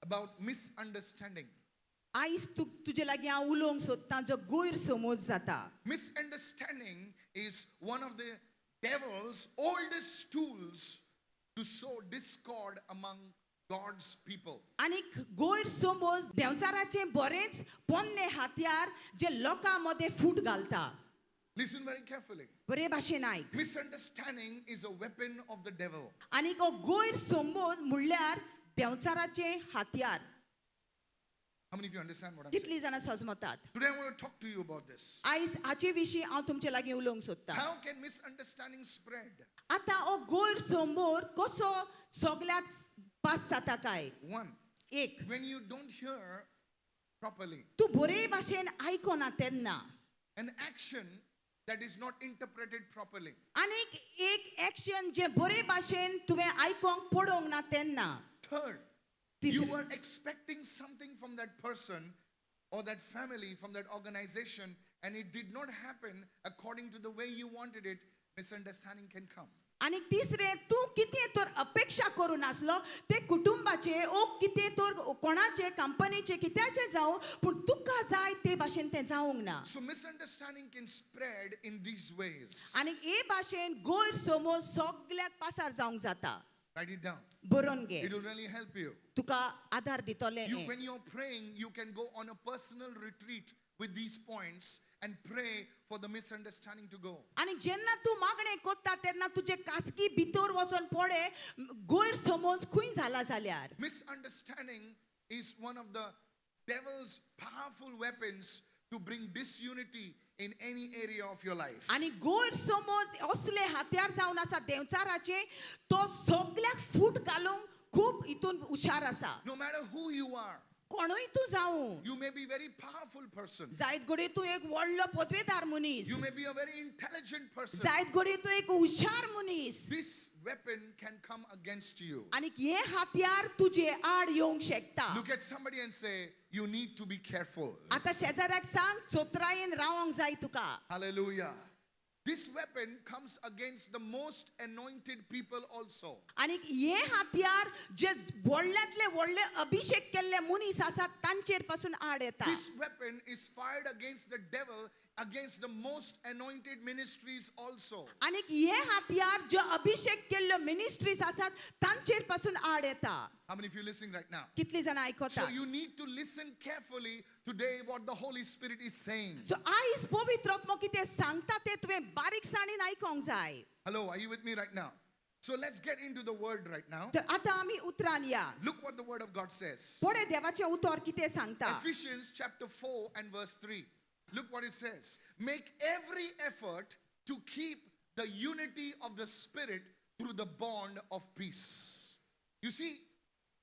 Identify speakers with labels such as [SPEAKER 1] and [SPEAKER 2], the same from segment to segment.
[SPEAKER 1] about misunderstanding.
[SPEAKER 2] आयज तुजे लागीं हांव उलोवंक सोदतां जो गैरसमज जाता.
[SPEAKER 1] Misunderstanding is one of the devil's oldest tools to sow discord among God's people.
[SPEAKER 2] आनीक गैरसमज देंवचाराचें बरेंच पोन्नें हात्यार जे लोकां मदें फूट घालता.
[SPEAKER 1] Listen very carefully.
[SPEAKER 2] बरे भाशेन आयक.
[SPEAKER 1] Misunderstanding is a weapon of the devil.
[SPEAKER 2] आनीक हो गैरसमज म्हणल्यार देंवचाराचें हात्यार.
[SPEAKER 1] How many of you understand what I'm saying?
[SPEAKER 2] कितलीं जाणां समजतात?
[SPEAKER 1] Today I want to talk to you about this.
[SPEAKER 2] आयज हाचे विशीं हांव तुमचे लागीं उलोवंक सोदतां.
[SPEAKER 1] How can misunderstanding spread?
[SPEAKER 2] आतां हो गैरसमज कसो सगळ्याक पास जाता काय?
[SPEAKER 1] One,
[SPEAKER 2] एक,
[SPEAKER 1] when you don't hear properly,
[SPEAKER 2] तूं बरे भाशेन आयकना तेन्ना.
[SPEAKER 1] an action that is not interpreted properly.
[SPEAKER 2] आनीक एक एक्शन जे बरे भाशेन तुवें आयकोंक पडोंक ना तेन्ना.
[SPEAKER 1] Third, you were expecting something from that person or that family, from that organization, and it did not happen according to the way you wanted it. Misunderstanding can come.
[SPEAKER 2] आनी तिसरें तूं कितें तर अपेक्षा करून आसलो ते कुटुंबाचे ओ कितें तर कोणाचे कंपनीचे कित्याचे जावं पूण तुका जाय ते भाशेन तें जावंक ना.
[SPEAKER 1] So misunderstanding can spread in these ways.
[SPEAKER 2] आनी हे भाशेन गैरसमज सगळ्याक पासार जावंक जाता.
[SPEAKER 1] Write it down.
[SPEAKER 2] बरोवन घे.
[SPEAKER 1] It will really help you.
[SPEAKER 2] तुका आधार दितले.
[SPEAKER 1] When you're praying, you can go on a personal retreat with these points and pray for the misunderstanding to go.
[SPEAKER 2] आनी जेन्ना तूं मागणें कोत्ता तेन्ना तुजे खासगी भितर वचोन पळे गैरसमज खंय जाला जाल्यार.
[SPEAKER 1] Misunderstanding is one of the devil's powerful weapons to bring disunity in any area of your life.
[SPEAKER 2] आनी गैरसमज असले हात्यार जावन आसा देंवचाराचे तो सगळ्याक फूट घालूंक खूब हितून हुशार आसा.
[SPEAKER 1] No matter who you are,
[SPEAKER 2] कोणूय तूं जावं.
[SPEAKER 1] you may be a very powerful person.
[SPEAKER 2] जायत घडी तूं एक व्हडलो पदवेदार मनीस.
[SPEAKER 1] You may be a very intelligent person.
[SPEAKER 2] जायत घडी तूं एक हुशार मनीस.
[SPEAKER 1] This weapon can come against you.
[SPEAKER 2] आनी हे हात्यार तुजे आड येवंक शकता.
[SPEAKER 1] Look at somebody and say, you need to be careful.
[SPEAKER 2] आतां शेजाऱ्याक सांग चोत्रायेन रावंक जाय तुका.
[SPEAKER 1] Hallelujah. This weapon comes against the most anointed people also.
[SPEAKER 2] आनी हे हात्यार जे व्हडल्यांतले व्हडले अभिषेक केल्ले मनीस आसात तांचेर पासून आड येता.
[SPEAKER 1] This weapon is fired against the devil, against the most anointed ministries also.
[SPEAKER 2] आनी हे हात्यार जे अभिषेक केल्ले मिनिस्ट्रीज आसात तांचेर पासून आड येता.
[SPEAKER 1] How many of you listening right now?
[SPEAKER 2] कितली जाणां आयकता?
[SPEAKER 1] So you need to listen carefully today what the Holy Spirit is saying.
[SPEAKER 2] So आयज पवित्र आत्मा कितें सांगता ते तुवें बारीकसाणीन आयकोंक जाय.
[SPEAKER 1] Hello, are you with me right now? So let's get into the word right now.
[SPEAKER 2] तर आतां आमी उतरान या.
[SPEAKER 1] Look what the word of God says.
[SPEAKER 2] पळय देवाचें उतर कितें सांगता.
[SPEAKER 1] Ephesians chapter 4 and verse 3. Look what it says. Make every effort to keep the unity of the Spirit through the bond of peace. You see,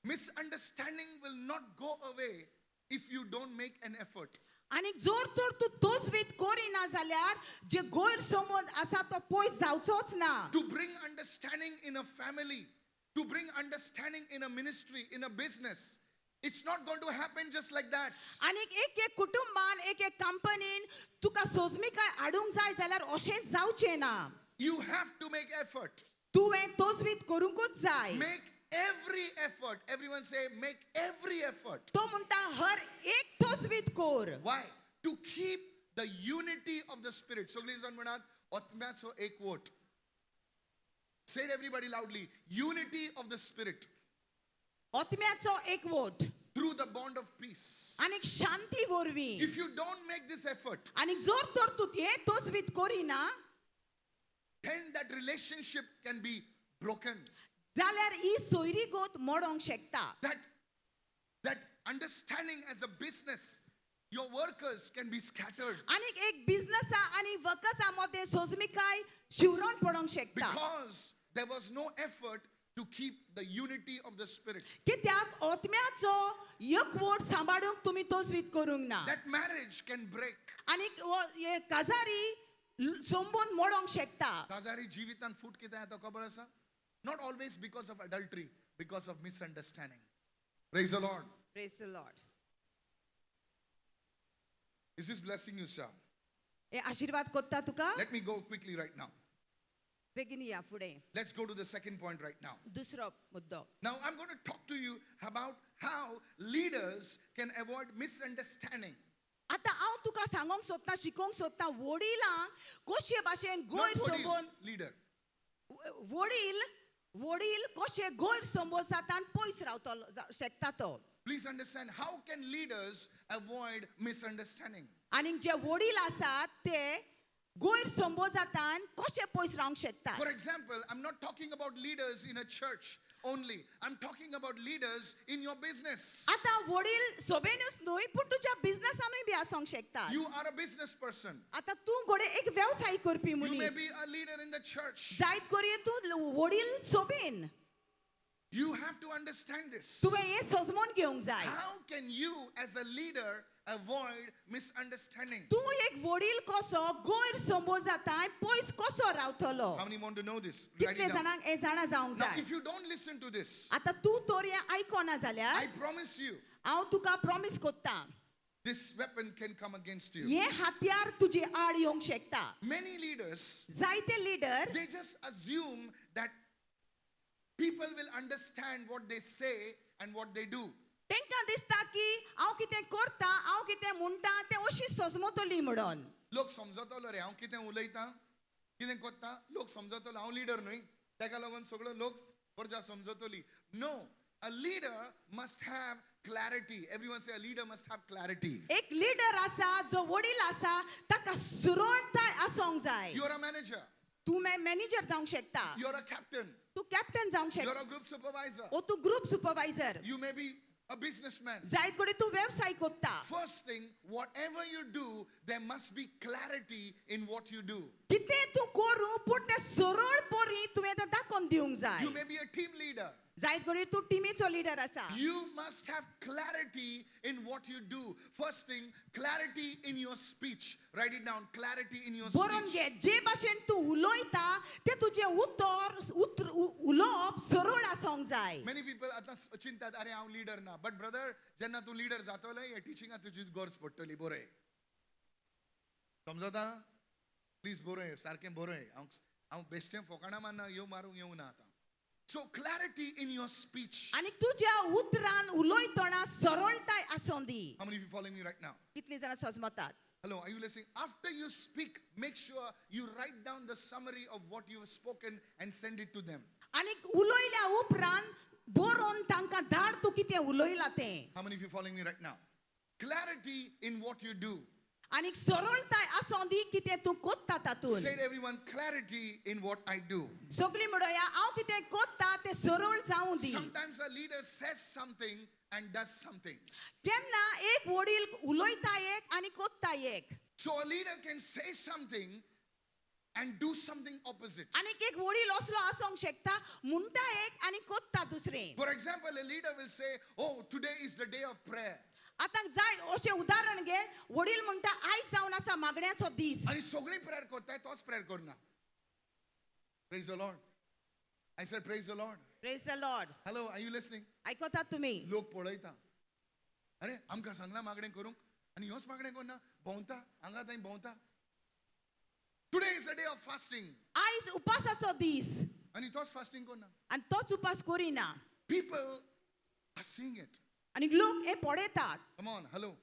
[SPEAKER 1] misunderstanding will not go away if you don't make an effort.
[SPEAKER 2] आनी जोर तर तूं तोजवीत करिना जाल्यार जे गैरसमज आसा तो पयस जावचोच ना.
[SPEAKER 1] To bring understanding in a family, to bring understanding in a ministry, in a business, it's not going to happen just like that.
[SPEAKER 2] आनी एक कुटुंबान एक कंपनीन तुका सोजमीकाय हाडूंक जाय जाल्यार अशेंच जावचें ना.
[SPEAKER 1] You have to make effort.
[SPEAKER 2] तुवें तोजवीत करूंकूच जाय.
[SPEAKER 1] Make every effort. Everyone say, make every effort.
[SPEAKER 2] तो म्हणटा हर एक तोजवीत कर.
[SPEAKER 1] Why? To keep the unity of the Spirit. So, ladies and gentlemen, आत्म्याचो एक vote. Say it everybody loudly. Unity of the Spirit.
[SPEAKER 2] आत्म्याचो एक vote.
[SPEAKER 1] Through the bond of peace.
[SPEAKER 2] आनी शांती वरवीं.
[SPEAKER 1] If you don't make this effort,
[SPEAKER 2] आनी जोर तर तूं हे तोजवीत Kareena
[SPEAKER 1] then that relationship can be broken.
[SPEAKER 2] जाल्यार ही सोयरीगोत मोडोंक शकता.
[SPEAKER 1] That understanding as a business, your workers can be scattered.
[SPEAKER 2] आनी एक बिझनेसा आनी वर्कर्सा मदें सोजमीकाय शिवरोन पडोंक शकता.
[SPEAKER 1] Because there was no effort to keep the unity of the Spirit.
[SPEAKER 2] कित्याक आत्म्याचो एकवोट सांबाळूंक तुमी तोजवीत करूंक ना.
[SPEAKER 1] That marriage can break.
[SPEAKER 2] आनी हे काजारी सोंबून मोडोंक शकता.
[SPEAKER 1] Kazari jivitan food kita yato kabar asa? Not always because of adultery, because of misunderstanding. Praise the Lord.
[SPEAKER 2] Praise the Lord.
[SPEAKER 1] Is this blessing you, sir?
[SPEAKER 2] हे आशीर्वाद कोत्ता तुका.
[SPEAKER 1] Let me go quickly right now.
[SPEAKER 2] बेगीन या फुडें.
[SPEAKER 1] Let's go to the second point right now.
[SPEAKER 2] दुसरो मुद्दो.
[SPEAKER 1] Now I'm going to talk to you about how leaders can avoid misunderstanding.
[SPEAKER 2] आता हांव तुका सांगोंक सोदता शिकोवंक सोदता वडिलांक कशे भाशेन
[SPEAKER 1] Not
[SPEAKER 2] गैरसमज
[SPEAKER 1] what leader.
[SPEAKER 2] वडील कशे गैरसमज जाता आनी पयस रावतलो शकता तो
[SPEAKER 1] Please understand, how can leaders avoid misunderstanding?
[SPEAKER 2] आनी जे वडील आसात ते गैरसमजांतल्यान कशे पयस रावंक शकतात.
[SPEAKER 1] For example, I'm not talking about leaders in a church only. I'm talking about leaders in your business.
[SPEAKER 2] आता वडील सभेनूच न्हय पूण तुज्या बिझनेसानूय बी आसूंक शकतात.
[SPEAKER 1] You are a business person.
[SPEAKER 2] आता तूं घोडे एक वेवसाय करपी
[SPEAKER 1] You may
[SPEAKER 2] मनीस
[SPEAKER 1] be a leader in the church.
[SPEAKER 2] जायत करी तूं वडील सभेन
[SPEAKER 1] You have to understand this.
[SPEAKER 2] तुवें हें समजून घेवंक जाय.
[SPEAKER 1] How can you, as a leader, avoid misunderstanding?
[SPEAKER 2] तूं एक वडील कसो गैरसमज जाता पयस कसो रावतलो.
[SPEAKER 1] How many want to know this? Write
[SPEAKER 2] कितले
[SPEAKER 1] it down.
[SPEAKER 2] जाणांक हे जाणा जावंक
[SPEAKER 1] Now,
[SPEAKER 2] जाय.
[SPEAKER 1] if you don't listen to this,
[SPEAKER 2] आता तूं तर हें आयकोना जाल्यार
[SPEAKER 1] I promise you,
[SPEAKER 2] हांव तुका प्रॉमिस कोत्ता
[SPEAKER 1] this weapon can come against you.
[SPEAKER 2] हें हात्यार तुजे आड येवंक शकता.
[SPEAKER 1] Many leaders,
[SPEAKER 2] जायते leader
[SPEAKER 1] they just assume that people will understand what they say and what they do.
[SPEAKER 2] तांकां दिसता की हांव कितें करता हांव कितें म्हणटा तें अशी सजमतली म्हणून.
[SPEAKER 1] लोक समजतलो रे हांव कितें उलयतां कितें कोत्ता लोक समजतलो हांव लीडर न्हय ताका लागून सगळो लोक परजा समजतली. No, a leader must have clarity. Everyone say a leader must have clarity.
[SPEAKER 2] एक लिडर आसा जो वडील आसा ताका सरळताय आसोंक जाय.
[SPEAKER 1] You're a manager,
[SPEAKER 2] तूं मॅनेजर जावंक शकता,
[SPEAKER 1] you're a captain,
[SPEAKER 2] तूं कॅप्टन जावंक
[SPEAKER 1] you're
[SPEAKER 2] शकता,
[SPEAKER 1] a group supervisor,
[SPEAKER 2] ओ तूं group supervisor,
[SPEAKER 1] you may be a businessman.
[SPEAKER 2] जायत कडेन तूं वेवसाय कोत्ता.
[SPEAKER 1] First thing, whatever you do, there must be clarity in what you do.
[SPEAKER 2] कितें तूं करूं पूण तें सरळपणी तुवें तें दाखोवन दिवंक जाय.
[SPEAKER 1] You may be a team leader.
[SPEAKER 2] जायत कडेन तूं टिमीचो लिडर आसा.
[SPEAKER 1] You must have clarity in what you do. First thing, clarity in your speech. Write it down. Clarity in your
[SPEAKER 2] बरोवन
[SPEAKER 1] speech.
[SPEAKER 2] घे जे भाशेन तूं उलयता तें तुजें उलोवप सरळ आसोंक जाय.
[SPEAKER 1] Many people आता चिंतात अरे हांव लीडर ना. But brother, जेन्ना तूं लीडर जातलो हे टिचिंगां तुजी गरज पडटली बरोय. समजता? प्लीज बरोय सारकें बरोय. हांव बेश्टें फोकाणा मारना येव मारूंक येवं ना आतां. So clarity in your speech.
[SPEAKER 2] आनी तुज्या उतरान उलयतना सरळताय आसों दी.
[SPEAKER 1] How many of you following me right now?
[SPEAKER 2] कितलीं जाणां सजमतात.
[SPEAKER 1] Hello, are you listening? After you speak, make sure you write down the summary of what you have spoken and send it to them.
[SPEAKER 2] आनी उलयल्या उपरांत बरोवन तांकां धाड तूं कितें उलयलां तें.
[SPEAKER 1] How many of you following me right now? Clarity in what you do.
[SPEAKER 2] आनी सरळताय आसों दी कितें तूं कोत्ता तातून.
[SPEAKER 1] Say to everyone, clarity in what I do.
[SPEAKER 2] सगळीं म्हणया हांव कितें कोत्ता तें सरळ जावं दी.
[SPEAKER 1] Sometimes a leader says something and does something.
[SPEAKER 2] केन्ना एक वडील उलयता एक आनी कोत्ता एक.
[SPEAKER 1] So a leader can say something and do something opposite.
[SPEAKER 2] आनी एक वडील असलो आसोंक शकता म्हणटा एक आनी कोत्ता दुसरें.
[SPEAKER 1] For example, a leader will say, oh, today is the day of prayer.
[SPEAKER 2] आतां जाय अशें उदाहरण घे वडील म्हणटा आयज जावन आसा मागण्याचो दीस.
[SPEAKER 1] आणि सगळी प्रेयर करताय तोच प्रेयर करना. Praise the Lord. I said praise the Lord.
[SPEAKER 2] Praise the Lord.
[SPEAKER 1] Hello, are you listening?
[SPEAKER 2] आयकतात तुमी.
[SPEAKER 1] लोक पळयता अरे आमकां सांगला मागणें करूंक आनी ह्योच मागणें करना भोंवता हांगा थंय भोंवता. Today is the day of fasting
[SPEAKER 2] आयज उपासाचो दीस
[SPEAKER 1] आनी तोच फास्टिंग करना.
[SPEAKER 2] आनी तोच उपास Kareena.
[SPEAKER 1] People are seeing it.
[SPEAKER 2] आनी लोक हे पळयतात.
[SPEAKER 1] Come on, hello.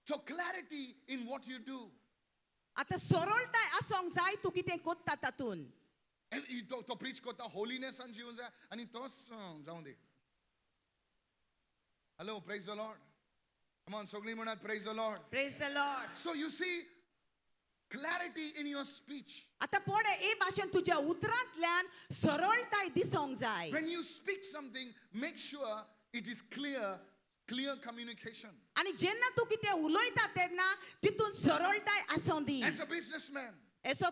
[SPEAKER 1] So clarity in what you do.
[SPEAKER 2] आतां सरळताय आसोंक जाय तूं कितें कोत्ता तातून.
[SPEAKER 1] तो प्रीच करता होलिनेसान जिवूंक जाय आनी तोच जावं दे. Hello, praise the Lord. Come on, सगळीं म्हणत praise the Lord.
[SPEAKER 2] Praise the Lord.
[SPEAKER 1] So you see clarity in your speech.
[SPEAKER 2] आतां पळय हे भाशेन तुज्या उतरांतल्यान सरळताय दिसोंक जाय.
[SPEAKER 1] When you speak something, make sure it is clear communication.
[SPEAKER 2] आनी जेन्ना तूं कितें उलयता तेन्ना तितून सरळताय आसों दी.
[SPEAKER 1] As a businessman,
[SPEAKER 2] एसो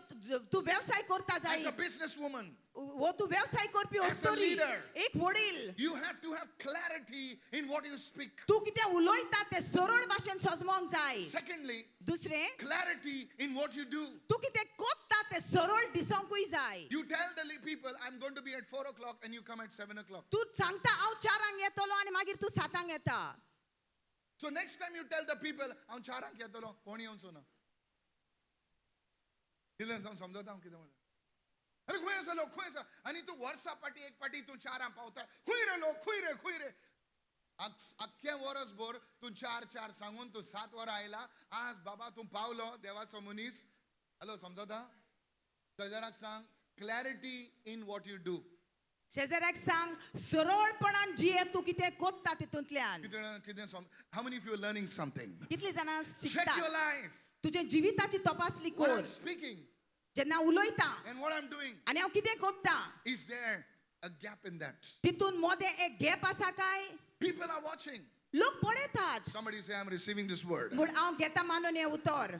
[SPEAKER 2] तूं वेवसाय करता जाय.
[SPEAKER 1] as a businesswoman,
[SPEAKER 2] वो तूं वेवसाय करपी
[SPEAKER 1] As a
[SPEAKER 2] असतली.
[SPEAKER 1] leader.
[SPEAKER 2] एक वडील
[SPEAKER 1] you have to have clarity in what you speak.
[SPEAKER 2] तूं कितें उलयता तें सरळ भाशेन सजमोंक जाय.
[SPEAKER 1] Secondly,
[SPEAKER 2] दुसरें
[SPEAKER 1] clarity in what you do.
[SPEAKER 2] तूं कितें कोत्ता तें सरळ दिसोंकूय जाय.
[SPEAKER 1] You tell the people, I'm going to be at 4 o'clock and you come at 7 o'clock.
[SPEAKER 2] तूं सांगता हांव 4 येतलो आनी मागीर तूं 7 येता.
[SPEAKER 1] So next time you tell the people, हांव 4 येतलो कोण येवचो ना. कितें समजता हांव कितें म्हणटा. अरे खंय आसा लोक खंय आसा आनी तूं वर्सा पाटी एक पाटी तूं चारां पावता खंय रे लोक खंय रे अख्खें वरसभर तूं चार सांगून तूं 7 वरां आयला आज बाबा तूं पावलो देवाचो मनीस हॅलो समजता शेजाराक सांग clarity in what you do
[SPEAKER 2] शेजाऱ्याक सांग सरळपणान जिये तू कितें कोत्ता तितूंतल्यान
[SPEAKER 1] कितें how many of you learning something
[SPEAKER 2] कितली जाणां
[SPEAKER 1] चेक
[SPEAKER 2] शिकतात
[SPEAKER 1] युअर लाईफ
[SPEAKER 2] तुझे जिविताची तपासणी
[SPEAKER 1] what
[SPEAKER 2] कर
[SPEAKER 1] I'm speaking
[SPEAKER 2] जेन्ना उलयता
[SPEAKER 1] and what I'm doing
[SPEAKER 2] आनी हांव कितें कोत्ता
[SPEAKER 1] is there a gap in that
[SPEAKER 2] तितून मोदें एक गॅप आसा काय
[SPEAKER 1] people are watching
[SPEAKER 2] लोक पळयतात
[SPEAKER 1] somebody say I'm receiving this word
[SPEAKER 2] म्हूण हांव घेता मानून हें उतर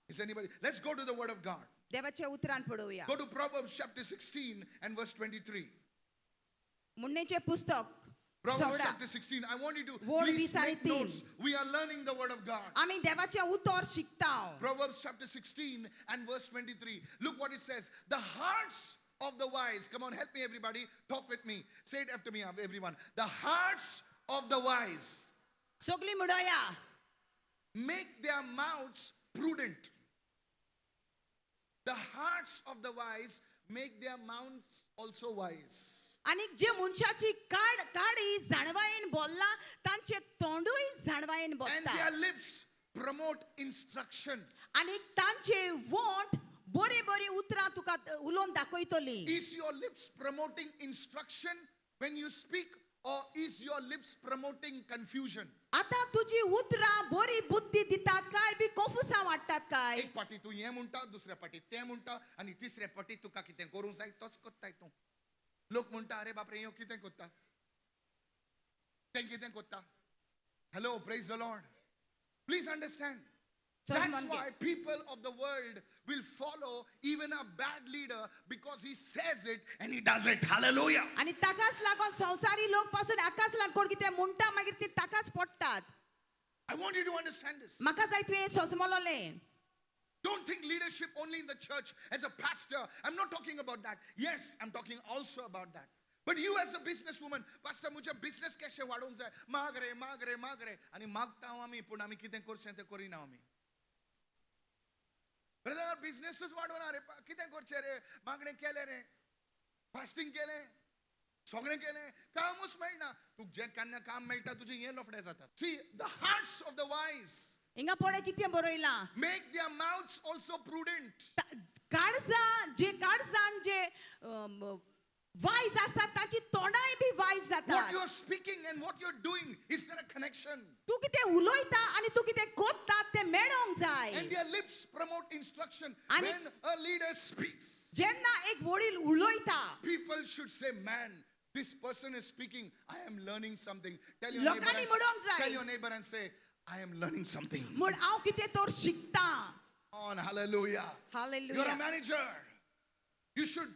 [SPEAKER 1] is anybody let's go to the word of God
[SPEAKER 2] देवाच्या उतरान पळोवया
[SPEAKER 1] go to Proverbs chapter 16 and verse 23
[SPEAKER 2] मुन्नेचें पुस्तक
[SPEAKER 1] Proverbs
[SPEAKER 2] 16
[SPEAKER 1] chapter 16 I want you to
[SPEAKER 2] Word
[SPEAKER 1] please
[SPEAKER 2] 20 आणि
[SPEAKER 1] make
[SPEAKER 2] 3.
[SPEAKER 1] notes we are learning the word of God
[SPEAKER 2] आमी देवाचें उतर शिकता
[SPEAKER 1] Proverbs chapter 16 and verse 23 look what it says the hearts of the wise come on help me everybody talk with me say it after me everyone the hearts of the wise
[SPEAKER 2] सगळी म्हणोया
[SPEAKER 1] make their mouths prudent the hearts of the wise make their mouths also wise
[SPEAKER 2] आणि जे मनशाची काडी जाणवायेन बोलला तांचे तोंडूय जाणवायेन
[SPEAKER 1] and
[SPEAKER 2] बोलता
[SPEAKER 1] their lips promote instruction
[SPEAKER 2] आणि तांचे वोंट बरी बरी उतरां तुका उलोवन दाखयतली
[SPEAKER 1] is your lips promoting instruction when you speak or is your lips promoting confusion
[SPEAKER 2] आता तुझी उतरां बरी बुद्धी दितात काय बी कन्फ्युजन वाडटात काय
[SPEAKER 1] एक पाटी तू हे म्हणटा दुसऱ्या पाटी ते म्हणटा आणि तिसऱ्या पाटी तुका कितें करूंक जाय तोच कोत्ताय तू लोक म्हणटा अरे बापरे ह्यो कितें कोत्ता तें कितें कोत्ता hello praise the lord please understand that's why people of the world will follow even a bad leader because he says it and he does it hallelujah
[SPEAKER 2] आणि ताकाच लागून संसारी लोक पासून आकाश लागून कोण कितें म्हणटा मागीर ती ताकाच पडटात
[SPEAKER 1] I want you to understand this
[SPEAKER 2] म्हाका जाय तुवें समजमलोलें
[SPEAKER 1] don't think leadership only in the church as a pastor I'm not talking about that yes I'm talking also about that but you as a businesswoman pastor मुझे business कशें वाडोवंक जाय माग रे आनी मागता हांव आमी पूण आमी कितें करचें तें करिना आमी ब्रदर बिझनेसच वाडवना रे कितें करचें रे मागणें केलें रे फास्टिंग केलें सगळें केलें कामूच मेळना तुका जें केन्ना काम मेळटा तुजें हें लफडें जाता see the hearts of the wise
[SPEAKER 2] हिंगा पळय कितें बरयलां
[SPEAKER 1] make their mouths also prudent
[SPEAKER 2] काळजां जे वायज असतात ताची तोंडाय बी वायज
[SPEAKER 1] what
[SPEAKER 2] जातात
[SPEAKER 1] you're speaking and what you're doing is there a connection
[SPEAKER 2] तू कितें उलयता आनी तू कितें कोत्ता तें मेळोंक जाय
[SPEAKER 1] and their lips promote instruction
[SPEAKER 2] आणि-
[SPEAKER 1] when a leader speaks
[SPEAKER 2] जेन्ना एक वडील उलयता
[SPEAKER 1] people should say man this person is speaking I am learning something tell your
[SPEAKER 2] लोकांनी
[SPEAKER 1] neighbor
[SPEAKER 2] म्हणूंक जाय.
[SPEAKER 1] tell your neighbor and say I am learning something
[SPEAKER 2] म्हूण हांव कितें तर शिकता
[SPEAKER 1] on hallelujah you're a
[SPEAKER 2] hallelujah
[SPEAKER 1] manager you should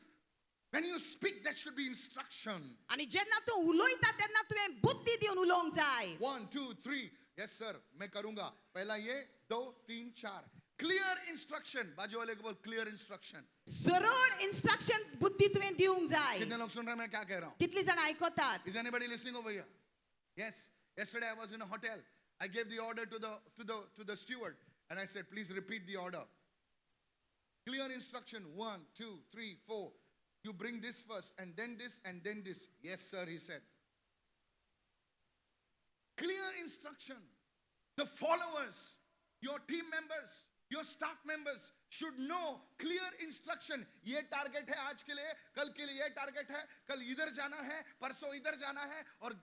[SPEAKER 1] when you speak that should be instruction
[SPEAKER 2] आनी जेन्ना तू उलयता तेन्ना तुवें बुद्धी दिवन उलोवंक जाय
[SPEAKER 1] 1 2 3 yes sir मैं करूंगा पहला ये 2 3 4 clear instruction बाजू वाले को बोल clear instruction
[SPEAKER 2] सरळ इन्स्ट्रक्शन बुद्धी तुवें दिवंक जाय
[SPEAKER 1] कितने लोग सुन रहे हैं मैं क्या कह रहा हूं
[SPEAKER 2] कितली जाणां आयकतात
[SPEAKER 1] is anybody listening over here yes yesterday I was in a hotel I gave the order to the steward and I said please repeat the order clear instruction 1 2 3 4 you bring this first and then this yes sir he said clear instruction the followers your team members your staff members should know clear instruction ये target है आज के लिए कल के लिए ये target है कल इधर जाना है परसों इधर जाना है और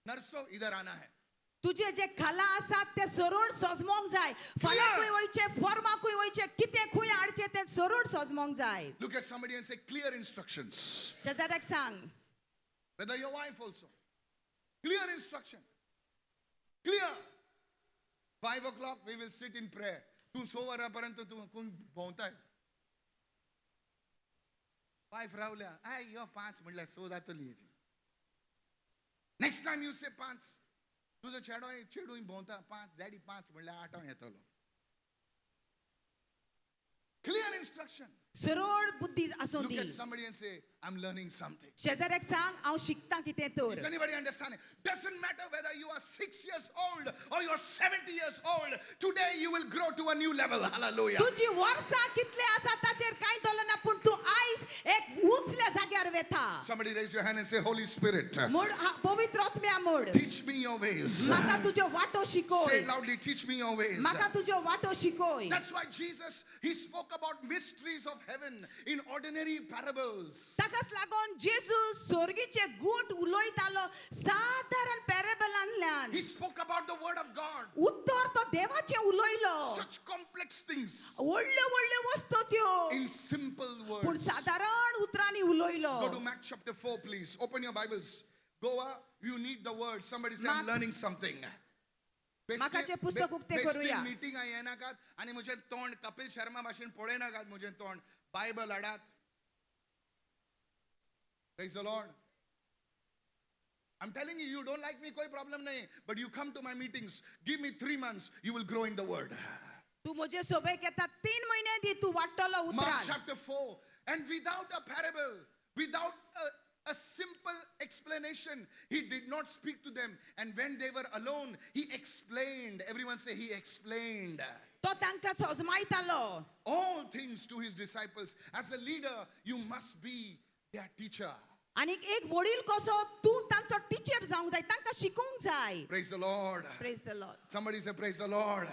[SPEAKER 1] नरसों इधर आना है
[SPEAKER 2] तुझे जे खाला आसात ते सरळ सजमोंक जाय फाल्यांकूय वयचे फॉर्माकूय वयचे कितें खूंय हाडचें तें सरळ सजमोंक जाय
[SPEAKER 1] look at somebody and say clear instructions
[SPEAKER 2] शेजाऱ्याक सांग
[SPEAKER 1] whether your wife also clear instruction clear 5 o'clock we will sit in prayer तू 6 वरांपर्यंत तू कोण भोंवताय वायफ रावल्या आय यो 5 म्हणल्यार 6 जातली हेची नेक्स्ट टाइम यू से 5 तुजो चेडूय भोंवता 5 डॅडी 5 म्हणल्यार 8 येतलो clear instruction
[SPEAKER 2] सरळ बुद्धी आसूं
[SPEAKER 1] look
[SPEAKER 2] the
[SPEAKER 1] at somebody and say I'm learning something
[SPEAKER 2] शेजाऱ्याक सांग हांव शिकता कितें
[SPEAKER 1] Is
[SPEAKER 2] तर
[SPEAKER 1] anybody understanding? Doesn't matter whether you are 6 years old or you're 70 years old. Today you will grow to a new level. Hallelujah.
[SPEAKER 2] तुजी वर्सां कितले आसा ताचेर कांय दोलना पूण तूं आयज एक उंचल्या जाग्यार वेता
[SPEAKER 1] Somebody raise your hand and say, Holy Spirit,
[SPEAKER 2] म्हूण पवित्र आत्म्या म्हूण
[SPEAKER 1] teach me your ways.
[SPEAKER 2] म्हाका तुज्यो वाटो
[SPEAKER 1] Say
[SPEAKER 2] शिकोय
[SPEAKER 1] it loudly, teach me your ways.
[SPEAKER 2] म्हाका तुज्यो वाटो शिकोय
[SPEAKER 1] That's why Jesus, he spoke about mysteries of heaven in ordinary parables.
[SPEAKER 2] ताकाच लागून जेजू स्वर्गीचे गूट उलोयतालो साधारण पॅरेबलांतल्यान
[SPEAKER 1] He spoke about the word of God.
[SPEAKER 2] उत्तर तो देवाचे उलोयलो
[SPEAKER 1] Such complex things
[SPEAKER 2] व्हडल्यो व्हडल्यो वस्तू त्यो
[SPEAKER 1] in simple
[SPEAKER 2] पूण
[SPEAKER 1] words.
[SPEAKER 2] साधारण उतरांनी उलोयलो
[SPEAKER 1] Go to Mark chapter 4, please. Open your Bibles. Goa, you need the word. Somebody say, I'm
[SPEAKER 2] Mark-
[SPEAKER 1] learning something.
[SPEAKER 2] माकाचे पुस्तक उक्ते करूया.
[SPEAKER 1] मीटिंग येनाकात आणि म्हजें तोंड कपिल शर्मा भाशेन पळयनाकात म्हजें तोंड Bible हाडात. Praise the Lord. I'm telling you, you don't like me, koi problem nahi. But you come to my meetings, give me 3 months, you will grow in the word.
[SPEAKER 2] तू म्हजे सोबेक येता 3 महिने दी तू वाडटलो
[SPEAKER 1] Mark
[SPEAKER 2] उतरान
[SPEAKER 1] chapter 4. And without a parable, without a simple explanation, he did not speak to them. And when they were alone, he explained. Everyone say, he explained
[SPEAKER 2] तो तांकां सोजमायतालो
[SPEAKER 1] all things to his disciples. As a leader, you must be their teacher.
[SPEAKER 2] आनी एक वडील कसो तू तांचो teacher जावंक जाय तांकां शिकोवंक जाय
[SPEAKER 1] Praise the Lord.
[SPEAKER 2] Praise the Lord
[SPEAKER 1] Somebody say, praise the Lord.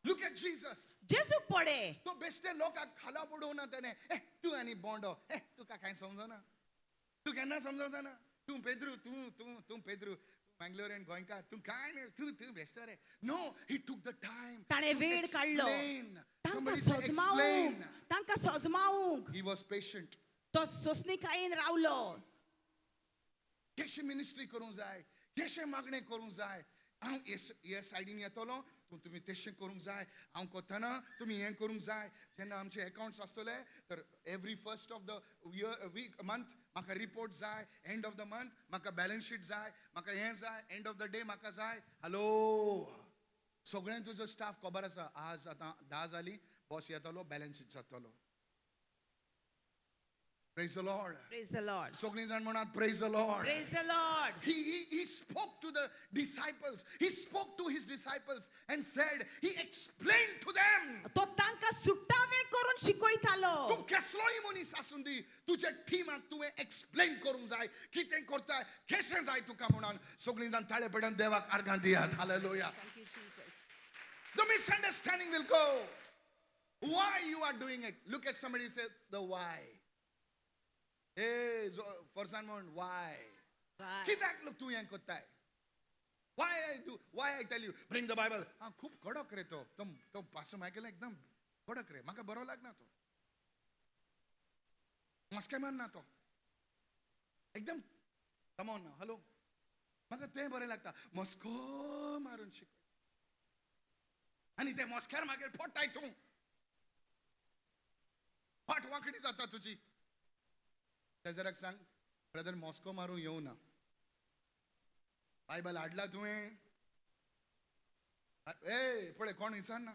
[SPEAKER 1] Look at Jesus.
[SPEAKER 2] जेजूक पळे
[SPEAKER 1] तो बेश्टे लोकांक खाला पडोवना ताणें तूं आनी बोंडो तुका कांय समजना तूं केन्ना समजोना ना तूं पेद्रू तूं पेद्रू Mangalorian गोंयकार तूं कांय न्ही तूं बेश्टो रे no he took the time
[SPEAKER 2] ताणें
[SPEAKER 1] to
[SPEAKER 2] वेळ काडलो
[SPEAKER 1] explain.
[SPEAKER 2] तांकां
[SPEAKER 1] Somebody say explain.
[SPEAKER 2] सोजमावूंक तांकां सोजमावूंक
[SPEAKER 1] He was patient.
[SPEAKER 2] तो सोसणीकायेन रावलो
[SPEAKER 1] केशें मिनिस्ट्री करूंक जाय केशें मागणें करूंक जाय हांव हे सायडीन येतलो तुमी तेशें करूंक जाय हांव कोत्ताना तुमी हें करूंक जाय जेन्ना आमचे अकाउंट्स आसतले तर every first of the week month म्हाका रिपोर्ट जाय एंड ऑफ द मंथ म्हाका बॅलन्स शीट जाय म्हाका हें जाय एंड ऑफ द डे म्हाका जाय हॅलो सगळें तुजो स्टाफ खबर आसा आज आतां 10 जालीं बॉस येतलो बॅलन्स शीट जातलो Praise the Lord.
[SPEAKER 2] Praise the Lord
[SPEAKER 1] सगळीं जाण म्हणत praise the Lord.
[SPEAKER 2] Praise the Lord
[SPEAKER 1] He spoke to the disciples. He spoke to his disciples and said, he explained to them.
[SPEAKER 2] तो तांकां सुट्टावे करून शिकयतालो
[SPEAKER 1] तूं कसलोय मनीस आसूं दी तुजे टिमाक तुवें एक्सप्लेन करूंक जाय कितें करता कशें जाय तुका म्हणून सगळीं जाण ताळे पडून देवाक आर्गां दियात hallelujah The misunderstanding will go. Why you are doing it? Look at somebody and say the why. Hey, for someone, why? कित्याक लोक तूं हें कोत्ताय why I tell you bring the Bible खूब कडक रे तो पास्टर मायकल एकदम कडक रे म्हाका बरो लागना तो मस्के मारना तो एकदम कम ऑन ना हॅलो म्हाका तें बरें लागता मस्को मारून शिक आनी ते मस्क्यार मागीर फोडटाय तूं फाट वांकडी जाता तुजी तेजराक सांग ब्रदर मॉस्को मारू येऊ ना बायबल हाडला तुवें ए पळय कोण विचार ना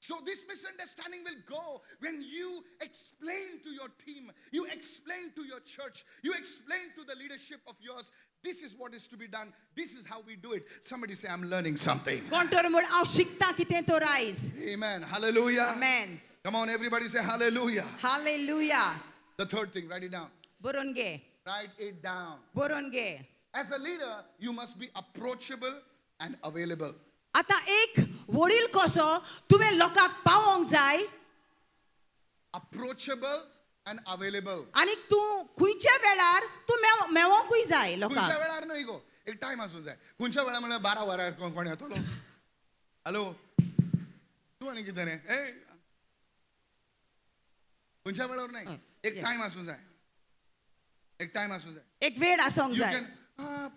[SPEAKER 1] So this misunderstanding will go when you explain to your team, you explain to your church, you explain to the leadership of yours, this is what is to be done, this is how we do it. Somebody say, I'm learning something.
[SPEAKER 2] कोण तर म्हण हांव शिकता कितें तो रायज
[SPEAKER 1] Amen. Hallelujah.
[SPEAKER 2] Amen
[SPEAKER 1] Come on, everybody say hallelujah.
[SPEAKER 2] Hallelujah
[SPEAKER 1] The third thing, write it down.
[SPEAKER 2] बरोवन घे
[SPEAKER 1] Write it down.
[SPEAKER 2] बरोवन घे
[SPEAKER 1] As a leader, you must be approachable and available.
[SPEAKER 2] आता एक वडील कसो तुवें लोकांक पावोंक जाय
[SPEAKER 1] Approachable and available.
[SPEAKER 2] आनी तूं खंयच्या वेळार तूं मेवोंकूय जाय
[SPEAKER 1] खंयच्या
[SPEAKER 2] लोकांक
[SPEAKER 1] वेळार न्हय गो एक टायम आसूं जाय खंयच्या वेळार म्हणल्यार 12 वरार कोण येतलो हॅलो तूं आनी कितें रे ए खंयच्या वेळार न्हय एक टायम आसूं जाय एक टायम आसूं जाय
[SPEAKER 2] एक वेळ आसोंक
[SPEAKER 1] यू
[SPEAKER 2] जाय
[SPEAKER 1] कॅन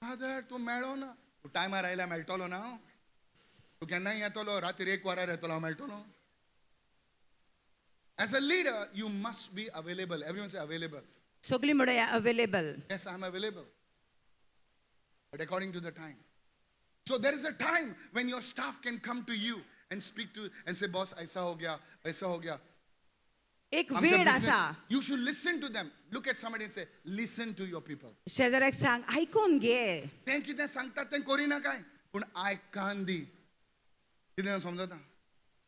[SPEAKER 1] फादर तूं मेळ्ळो ना तूं टायमार आयल्यार मेळटलो ना तूं केन्नाय येतलो रातीर 1 वरार येतलो मेळटलो As a leader, you must be available. Everyone say available.
[SPEAKER 2] सगळीं म्हणया available
[SPEAKER 1] Yes, I'm available. But according to the time. So there is a time when your staff can come to you and speak to and say, boss, aisa ho gaya.
[SPEAKER 2] एक
[SPEAKER 1] आमच्या
[SPEAKER 2] वेळ
[SPEAKER 1] business-
[SPEAKER 2] आसा
[SPEAKER 1] You should listen to them. Look at somebody and say, listen to your people.
[SPEAKER 2] शेजाऱ्याक सांग आयकून घे
[SPEAKER 1] तें कितें सांगतात तें करिना काय पूण आयकान दी कितें समजता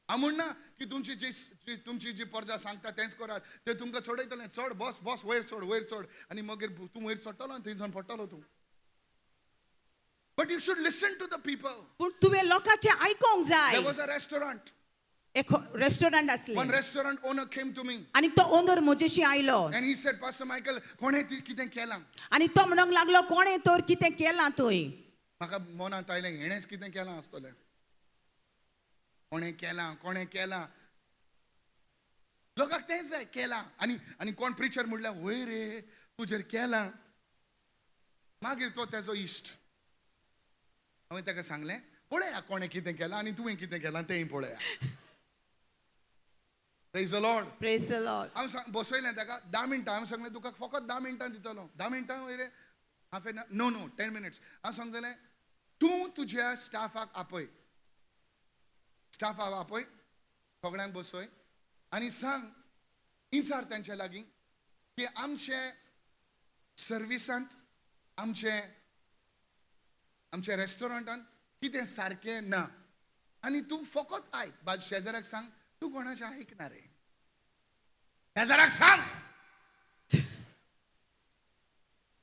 [SPEAKER 1] हांव म्हणना की तुमची जी प्रजा सांगता तेंच करात ते तुमकां चडयतले चड बस बस वयर चड आनी मागीर तूं वयर चडटलो आनी थंयसान पडटलो तूं but you should listen to the people
[SPEAKER 2] पूण तुवें लोकांचें आयकोंक जाय
[SPEAKER 1] देयर वॉज अ रेस्टॉरंट
[SPEAKER 2] एक रेस्टॉरंट आसलें
[SPEAKER 1] one restaurant owner came to me
[SPEAKER 2] आनी तो ओनर म्हजेशी आयलो
[SPEAKER 1] and he said Pastor Michael कोणे कितें केलां
[SPEAKER 2] आनी तो म्हणूंक लागलो कोणें तर कितें केलां थंय
[SPEAKER 1] म्हाका मनांत आयलें हेणेच कितें केलां आसतलें कोणें केलां लोकांक तेंच जाय केलां आनी कोण प्रिचर म्हणल्यार वय रे तुजेर केलां मागीर तो तेजो इश्ट हांवें ताका सांगलें पळया कोणें कितें केलां आनी तुवें कितें केलां तेंय पळया praise the lord
[SPEAKER 2] praise the Lord
[SPEAKER 1] हांव बसयलें ताका 10 मिनटां हांवें सांगलें तुका फकत 10 मिनटां दितलो 10 मिनटां वय रे हाफ एन नो 10 मिनिट्स हांव सांगतलें तूं तुज्या स्टाफाक आपय सगळ्यांक बसय आनी सांग विचार तेंच्या लागीं की आमचे सर्विसांत आमच्या रेस्टॉरंटान कितें सारकें ना आनी तूं फकत आयक शेजाऱ्याक सांग तूं कोणाचें आयकना रे शेजाऱ्याक सांग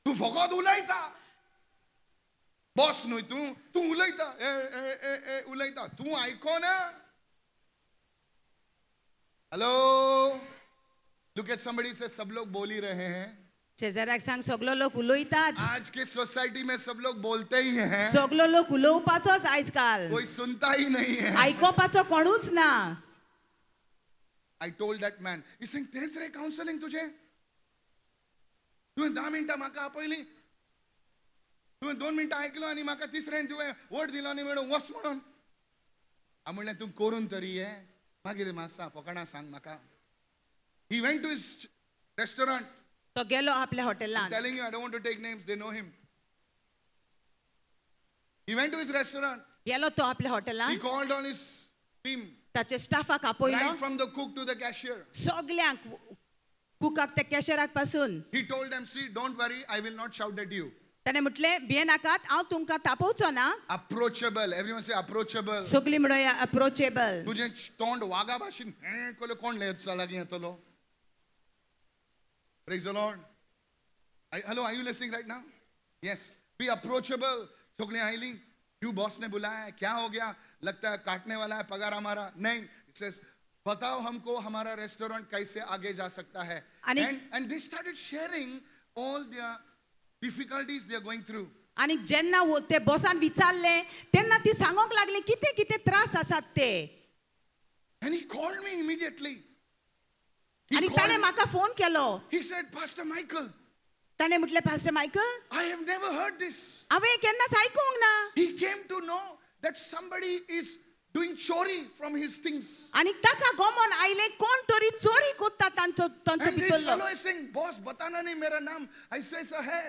[SPEAKER 1] तूं फकत उलयता बॉस न्हय तूं उलयता ए उलयता तूं आयकोना हेलो लुक एट समबडी से सब लोग बोल ही रहे हैं
[SPEAKER 2] शेजाऱ्याक सांग सगलो लोक उलयताच
[SPEAKER 1] आज की सोसाइटी में सब लोग बोलते ही हैं
[SPEAKER 2] सगलो लोक उलोवपाचोच आजकाल
[SPEAKER 1] कोई सुनता ही नहीं है
[SPEAKER 2] आयकोपाचो कोणूच ना
[SPEAKER 1] I told that man he saying तेंच रे काउन्सिलिंग तुजें तुवें 10 मिनटां म्हाका आपयलीं तुवें 2 मिनटां आयकलो आनी म्हाका तिसऱ्यान तुवें वोट दिलो आनी म्हणून वच म्हणून हांव म्हणलें तूं करून तरी ये मागीर म्हाका फकाणां सांग म्हाका he went to his restaurant
[SPEAKER 2] तो गेलो आपल्या हॉटेलांत
[SPEAKER 1] telling you I don't want to take names they know him he went to his restaurant
[SPEAKER 2] गेलो तो आपल्या
[SPEAKER 1] he
[SPEAKER 2] हॉटेलांत
[SPEAKER 1] called on his team
[SPEAKER 2] ताचे स्टाफाक आपयलो
[SPEAKER 1] right from the cook to the cashier
[SPEAKER 2] सगल्यांक कुकाक ते कॅशराक पासून
[SPEAKER 1] he told them see don't worry I will not shout at you
[SPEAKER 2] ताणें म्हटलें भिये नाकात हांव तुमकां तापोवचो ना
[SPEAKER 1] approachable everyone say approachable
[SPEAKER 2] सगलीं म्हणूया अप्रोचेबल
[SPEAKER 1] तुझे तोंड वागा भाशेन कोले कोण लागीं येतलो praise the lord hello are you listening right now yes be approachable सगले आईली क्यों बॉस ने बुलाया क्या हो गया लगता है काटने वाला है पगार हमारा नहीं it says बताओ हमको हमारा रेस्टोरेंट कैसे आगे जा सकता है and they started sharing all their difficulties they are going through
[SPEAKER 2] आनी जेन्ना ते बॉसान विचारले तेन्ना ती सांगोंक लागली कितें कितें त्रास आसात ते
[SPEAKER 1] and he called me immediately
[SPEAKER 2] आनी ताणें म्हाका फोन केलो
[SPEAKER 1] he said Pastor Michael
[SPEAKER 2] ताणें म्हटलें pastor Michael
[SPEAKER 1] I have never heard this
[SPEAKER 2] हांवें केन्नाच आयकूंक ना
[SPEAKER 1] he came to know that somebody is doing chori from his things
[SPEAKER 2] आनी ताका गोमोन आयले कोण तरी चोरी कोत्ता तांचो तांचो
[SPEAKER 1] and this
[SPEAKER 2] भितरलो
[SPEAKER 1] fellow is saying boss batana nahi mera naam I say sir hai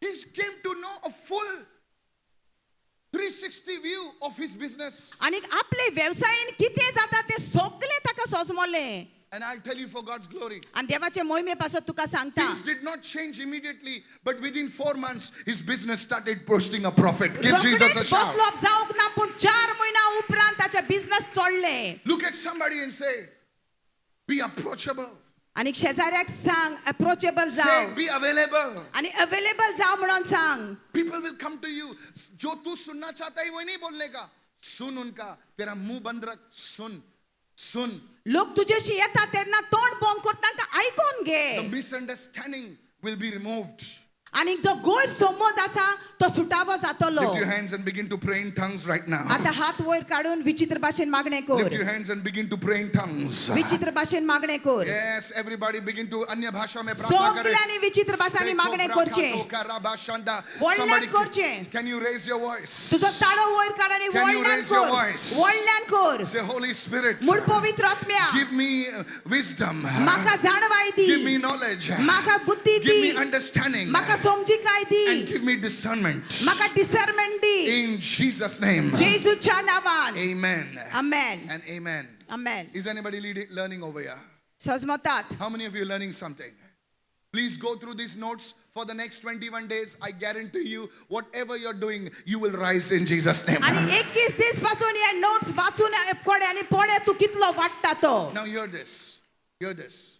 [SPEAKER 1] he came to know a full 360 view of his business
[SPEAKER 2] आनी आपले वेवसायान कितें जाता ते सगळे ताका सोजमोले
[SPEAKER 1] and I'll tell you for God's glory
[SPEAKER 2] आनी देवाचे मोहिमे पासून तुका सांगता
[SPEAKER 1] things did not change immediately but within 4 months his business started posting a profit give Jesus a shout
[SPEAKER 2] बदलप जावंक ना पूण 4 महिना उपरांत ताचे business चडले
[SPEAKER 1] look at somebody and say be approachable
[SPEAKER 2] आनी शेजाऱ्याक सांग अप्रोचेबल
[SPEAKER 1] say
[SPEAKER 2] जाव
[SPEAKER 1] be available
[SPEAKER 2] आनी अवेलेबल जाव म्हणून सांग
[SPEAKER 1] people will come to you जो तू सुनना चाहता है वो नहीं बोलने का सुन उनका तेरा मुंह बंद रख सुन
[SPEAKER 2] लोक तुझ्याशी येतात तेन्ना तोंड बंद कर तांकां आयकून घे
[SPEAKER 1] the misunderstanding will be removed
[SPEAKER 2] आनी जो गैरसमज आसा तो सुटावो जातलो
[SPEAKER 1] lift your hands and begin to pray in tongues right now
[SPEAKER 2] आता हात वयर काढून विचित्र भाषेन मागणे
[SPEAKER 1] lift
[SPEAKER 2] कर
[SPEAKER 1] your hands and begin to pray in tongues
[SPEAKER 2] विचित्र भाषेन मागणे कर
[SPEAKER 1] yes everybody begin to अन्य भाषा में प्रार्थना करें
[SPEAKER 2] सगळ्यांनी विचित्र भाषांनी मागणे करचे वडल्यान करचे
[SPEAKER 1] can you raise your voice
[SPEAKER 2] तुझो ताळो वयर काढ आनी
[SPEAKER 1] Can you
[SPEAKER 2] वडल्यान
[SPEAKER 1] raise your
[SPEAKER 2] कर
[SPEAKER 1] voice?
[SPEAKER 2] वडल्यान कर
[SPEAKER 1] say Holy Spirit
[SPEAKER 2] मूळ पवित्र आत्म्या
[SPEAKER 1] give me wisdom
[SPEAKER 2] म्हाका जाणवाय दी
[SPEAKER 1] give me knowledge
[SPEAKER 2] म्हाका बुद्धी
[SPEAKER 1] give
[SPEAKER 2] दी
[SPEAKER 1] me understanding
[SPEAKER 2] म्हाका समजीकाय दी
[SPEAKER 1] and give me discernment
[SPEAKER 2] म्हाका discernment the
[SPEAKER 1] in Jesus name
[SPEAKER 2] जेजूच्या नावान
[SPEAKER 1] amen
[SPEAKER 2] amen
[SPEAKER 1] and amen
[SPEAKER 2] amen
[SPEAKER 1] is anybody learning over here
[SPEAKER 2] सजमतात
[SPEAKER 1] how many of you are learning something Please go through these notes for the next 21 days. I guarantee you, whatever you're doing, you will rise in Jesus' name.
[SPEAKER 2] आणि 21 दीस पासून हे notes वाचून कोडे आणि पोडे तू कितलो वाटता तो
[SPEAKER 1] Now hear this. Hear this.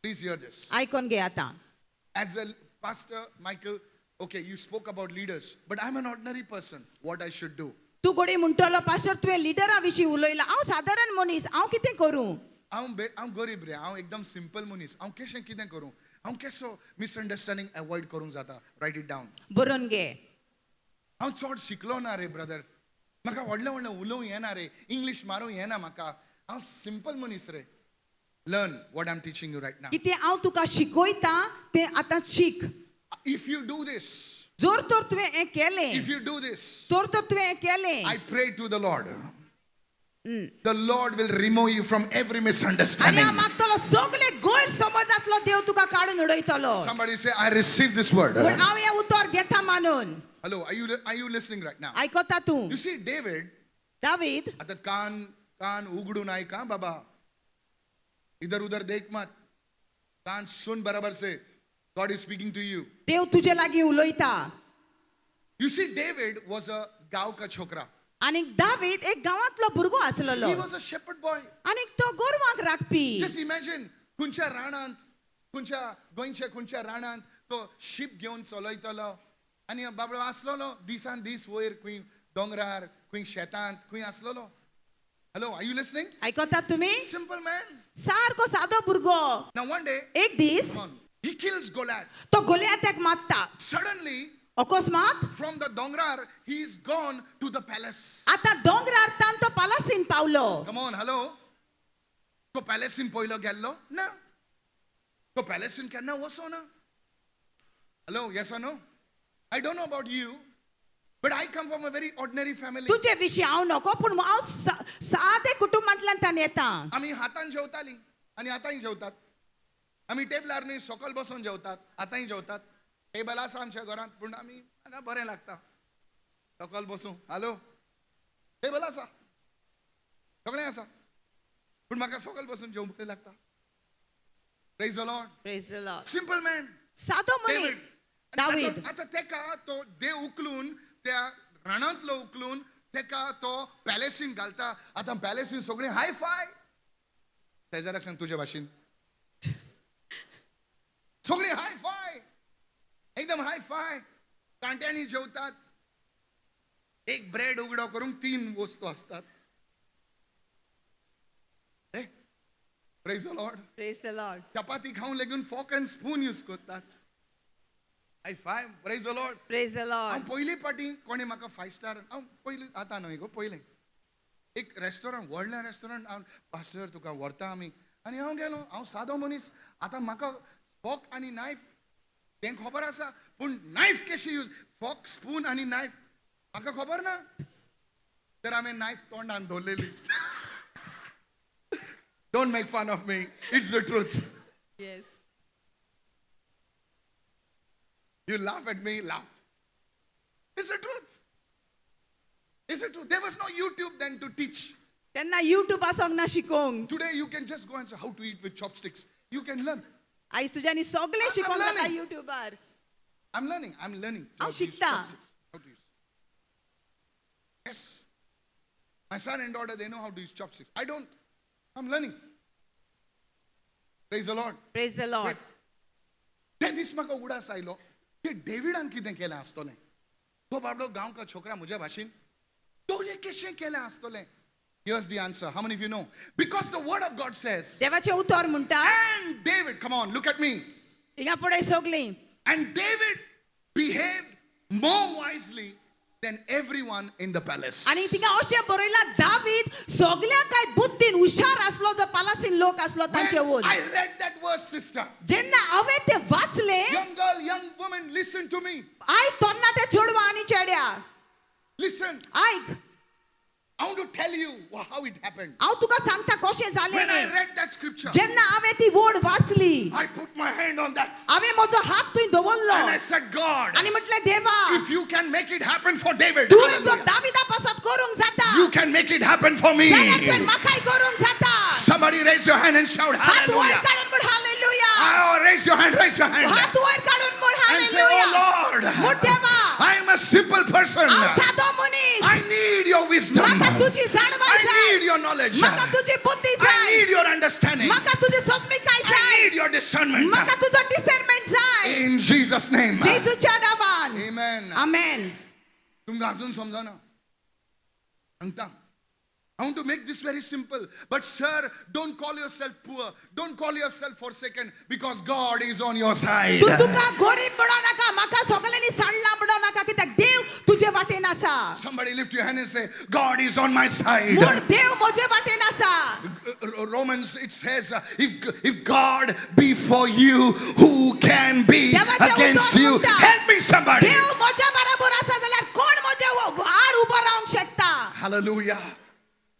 [SPEAKER 1] Please hear this.
[SPEAKER 2] ऐकून घे आता.
[SPEAKER 1] As a pastor, Michael, okay, you spoke about leaders, but I'm an ordinary person. What I should do?
[SPEAKER 2] तू कोणी म्हणटलो पास्टर तुवें लिडरा विशीं उलयला हांव सादारण मनीस हांव कितें करूं
[SPEAKER 1] हांव गरीब रे हांव एकदम सिंपल मनीस हांव कशें कितें करूं हांव कसो मिसअंडरस्टँडिंग अवॉइड करूंक जाता रायट इट डावन
[SPEAKER 2] बरोवन घे
[SPEAKER 1] हांव चड शिकलो ना रे ब्रदर म्हाका व्हडलें व्हडलें उलोवंक येना रे इंग्लीश मारूंक येना म्हाका हांव सिंपल मनीस रे learn what I am teaching you right नाव
[SPEAKER 2] कितें हांव तुका शिकयता तें आतां शिक
[SPEAKER 1] इफ यू डू दिस
[SPEAKER 2] जोर तर तुवें हें केलें
[SPEAKER 1] if you do this
[SPEAKER 2] तर तुवें हें केलें
[SPEAKER 1] I pray to the Lord the Lord will remove you from every
[SPEAKER 2] आनी
[SPEAKER 1] misunderstanding
[SPEAKER 2] हांव मागतलो सगळे गैरसमजांतलो देव तुका काडून उडयतलो
[SPEAKER 1] somebody say I receive this word
[SPEAKER 2] पूण हांव हें उतर घेता मानून
[SPEAKER 1] hello are you listening right now
[SPEAKER 2] आयकता तूं
[SPEAKER 1] you see David
[SPEAKER 2] दावीद
[SPEAKER 1] आता कान उघडून ऐक हां बाबा इधर उधर देख मत कान सुन बराबर से God is speaking to you
[SPEAKER 2] देव तुजे लागीं उलयता
[SPEAKER 1] you see David was a गांव का छोकरा
[SPEAKER 2] आनी दावीद एक गांवांतलो भुरगो आसलेलो
[SPEAKER 1] he was a shepherd boy
[SPEAKER 2] आनी तो गोरवांक राखपी
[SPEAKER 1] just imagine खंयच्या रानांत गोंयच्या खंयच्या रानांत तो शीप घेवन चलयतलो आनी बाबडो आसलोलो दिसान दीस वयर खंय दोंगरार खंय शेतांत खंय आसलोलो hello are you listening
[SPEAKER 2] आयकता तुमी
[SPEAKER 1] simple man
[SPEAKER 2] सारको सादो भुरगो
[SPEAKER 1] now one day
[SPEAKER 2] एक दीस
[SPEAKER 1] come on, he kills Goliath
[SPEAKER 2] तो गोलियाताक मारता
[SPEAKER 1] suddenly
[SPEAKER 2] अकस्मात
[SPEAKER 1] from the dongrar he is gone to the palace
[SPEAKER 2] आतां दोंगरार तान तो पालासीन पावलो
[SPEAKER 1] come on hello तो पॅलेसीन पयलो गेल्लो ना तो पॅलेसीन केन्ना वचो ना hello yes or no I don't know about you but I come from a very ordinary family
[SPEAKER 2] तुजे विशीं हांव नको पूण हांव सादे कुटुंबांतल्यान तान येता
[SPEAKER 1] आमी हातान जेवतालीं आनी आतांय जेवतात आमी टेबलार न्ही सकयल बसून जेवतात आतांय जेवतात टेबल आसा आमच्या घरांत पूण आमी म्हाका बरें लागता सकयल बसूं हालो टेबल आसा सगळें आसा पूण म्हाका सकयल बसून जेवंक बरें लागता praise the lord
[SPEAKER 2] praise the Lord
[SPEAKER 1] simple man
[SPEAKER 2] सादो मनीस दावीद
[SPEAKER 1] आता तेका तो देव उखलून त्या रानांतलो उखलून तेका तो पॅलेसीन घालता आतां पॅलेसीन सगळीं हाय फाय शेजाऱ्याक सांग तुज्या भाशेन सगळीं हाय फाय एकदम हाय फाय कांट्यांनी जेवतात एक ब्रेड उगडो करूंक 3 वस्तू असतात praise the lord
[SPEAKER 2] praise the lord
[SPEAKER 1] चपाती खाऊन लेगून फॉक अँड स्पून यूज करतात hi five praise the lord
[SPEAKER 2] praise the
[SPEAKER 1] हांव
[SPEAKER 2] लॉर्ड
[SPEAKER 1] पयली पाटी कोणी म्हाका 5 स्टार हांव पयली आतां न्हय गो पयलें एक रेस्टॉरंट व्हडलें रेस्टॉरंट हांव पास्टर तुका व्हरता आमी आनी हांव गेलो हांव सादो मनीस आतां म्हाका फॉक आनी नायफ तें खबर आसा पूण नायफ कशी यूज फॉक स्पून आनी नायफ म्हाका खबर ना तर हांवें नायफ तोंडान दवरलेली don't make fun of me it's the truth
[SPEAKER 2] yes
[SPEAKER 1] You laugh at me, laugh. It's the truth. It's the truth. There was no YouTube then to teach.
[SPEAKER 2] तेन्ना युट्यूब आसोंक ना शिकोंक
[SPEAKER 1] Today you can just go and say how to eat with chopsticks. You can learn.
[SPEAKER 2] आयज तुज्यांनी सगळें शिकोंक जाता
[SPEAKER 1] learning.
[SPEAKER 2] युट्यूबार
[SPEAKER 1] I'm learning. I'm learning.
[SPEAKER 2] हांव
[SPEAKER 1] how to use
[SPEAKER 2] शिकता.
[SPEAKER 1] chopsticks. How to use. Yes. My son and daughter, they know how to use chopsticks. I don't. I'm learning. Praise the Lord.
[SPEAKER 2] Praise the Lord
[SPEAKER 1] ते दीस म्हाका उगडास आयलो ते डेविडान कितें केलें आसतलें तो बाबडो गांवका छोकरा म्हज्या भाशेन तो हें कशें केलें आसतलें Here's the answer. How many of you know? Because the word of God says,
[SPEAKER 2] देवाचें उतर म्हणटा
[SPEAKER 1] and David, come on, look at me.
[SPEAKER 2] हिंगा पळय सगळीं
[SPEAKER 1] And David behaved more wisely than everyone in the palace.
[SPEAKER 2] आनी थिंगा अशें बरयलां दावीद सगळ्या काय बुद्धीन हुशार आसलो जो पालासीन लोक आसलो तांचे
[SPEAKER 1] When
[SPEAKER 2] वोन
[SPEAKER 1] I read that verse, sister,
[SPEAKER 2] जेन्ना हांवें तें वाचलें
[SPEAKER 1] young girl, young woman, listen to me.
[SPEAKER 2] I तरणाटे चेडवां आनी चेड्या
[SPEAKER 1] Listen,
[SPEAKER 2] आयक
[SPEAKER 1] I want to tell you how it happened.
[SPEAKER 2] हांव तुका सांगता कशें जालें
[SPEAKER 1] When I
[SPEAKER 2] तें.
[SPEAKER 1] read that scripture,
[SPEAKER 2] जेन्ना हांवें ती वोड वाचली
[SPEAKER 1] I put my hand on that
[SPEAKER 2] हांवें म्हजो हात थंय दवरलो
[SPEAKER 1] and I said, God,
[SPEAKER 2] आनी म्हटलें देवा
[SPEAKER 1] if you can make it happen for David,
[SPEAKER 2] तुवें तो
[SPEAKER 1] hallelujah,
[SPEAKER 2] दाविदा पासत करूंक जाता
[SPEAKER 1] you can make it happen for me.
[SPEAKER 2] जाल्यार तुवें म्हाकाय करूंक जाता
[SPEAKER 1] Somebody raise your hand and shout
[SPEAKER 2] हात वयर
[SPEAKER 1] hallelujah.
[SPEAKER 2] काडून म्हण hallelujah
[SPEAKER 1] raise your hand, raise your hand.
[SPEAKER 2] हात वर काढून बोल
[SPEAKER 1] And say, oh
[SPEAKER 2] hallelujah.
[SPEAKER 1] Lord,
[SPEAKER 2] मोठ देवा,
[SPEAKER 1] I am a simple person.
[SPEAKER 2] हांव साधो मनीस.
[SPEAKER 1] I need your wisdom.
[SPEAKER 2] म्हाका तुझी जाणवाय
[SPEAKER 1] I
[SPEAKER 2] जाय.
[SPEAKER 1] need your knowledge.
[SPEAKER 2] म्हाका तुझी बुद्धी
[SPEAKER 1] I
[SPEAKER 2] जाय.
[SPEAKER 1] need your understanding.
[SPEAKER 2] म्हाका तुझी सोसमीकाय
[SPEAKER 1] I
[SPEAKER 2] जाय.
[SPEAKER 1] need your discernment.
[SPEAKER 2] म्हाका तुझो डिसर्नमेंट जाय.
[SPEAKER 1] In Jesus' name.
[SPEAKER 2] जेजूच्या नावान.
[SPEAKER 1] Amen.
[SPEAKER 2] आमेन.
[SPEAKER 1] तुमका अजून समजाना? सांगता. I want to make this very simple. But sir, don't call yourself poor. Don't call yourself forsaken because God is on your side.
[SPEAKER 2] तू तुका गरीब म्हणू नाका, म्हाका सगळ्यांनी सांडला म्हणू नाका, कित्याक देव तुजे वाटेन आसा.
[SPEAKER 1] Somebody lift your hand and say, God is on my side.
[SPEAKER 2] म्हूण देव म्हजे वाटेन आसा.
[SPEAKER 1] Romans, it says, if God be for you, who can be
[SPEAKER 2] देवाचे
[SPEAKER 1] against
[SPEAKER 2] उतर
[SPEAKER 1] you?
[SPEAKER 2] म्हणटा.
[SPEAKER 1] Help me, somebody.
[SPEAKER 2] देव म्हज्या बरोबर आसा जाल्यार कोण म्हजे आड उबो रावंक शकता.
[SPEAKER 1] Hallelujah.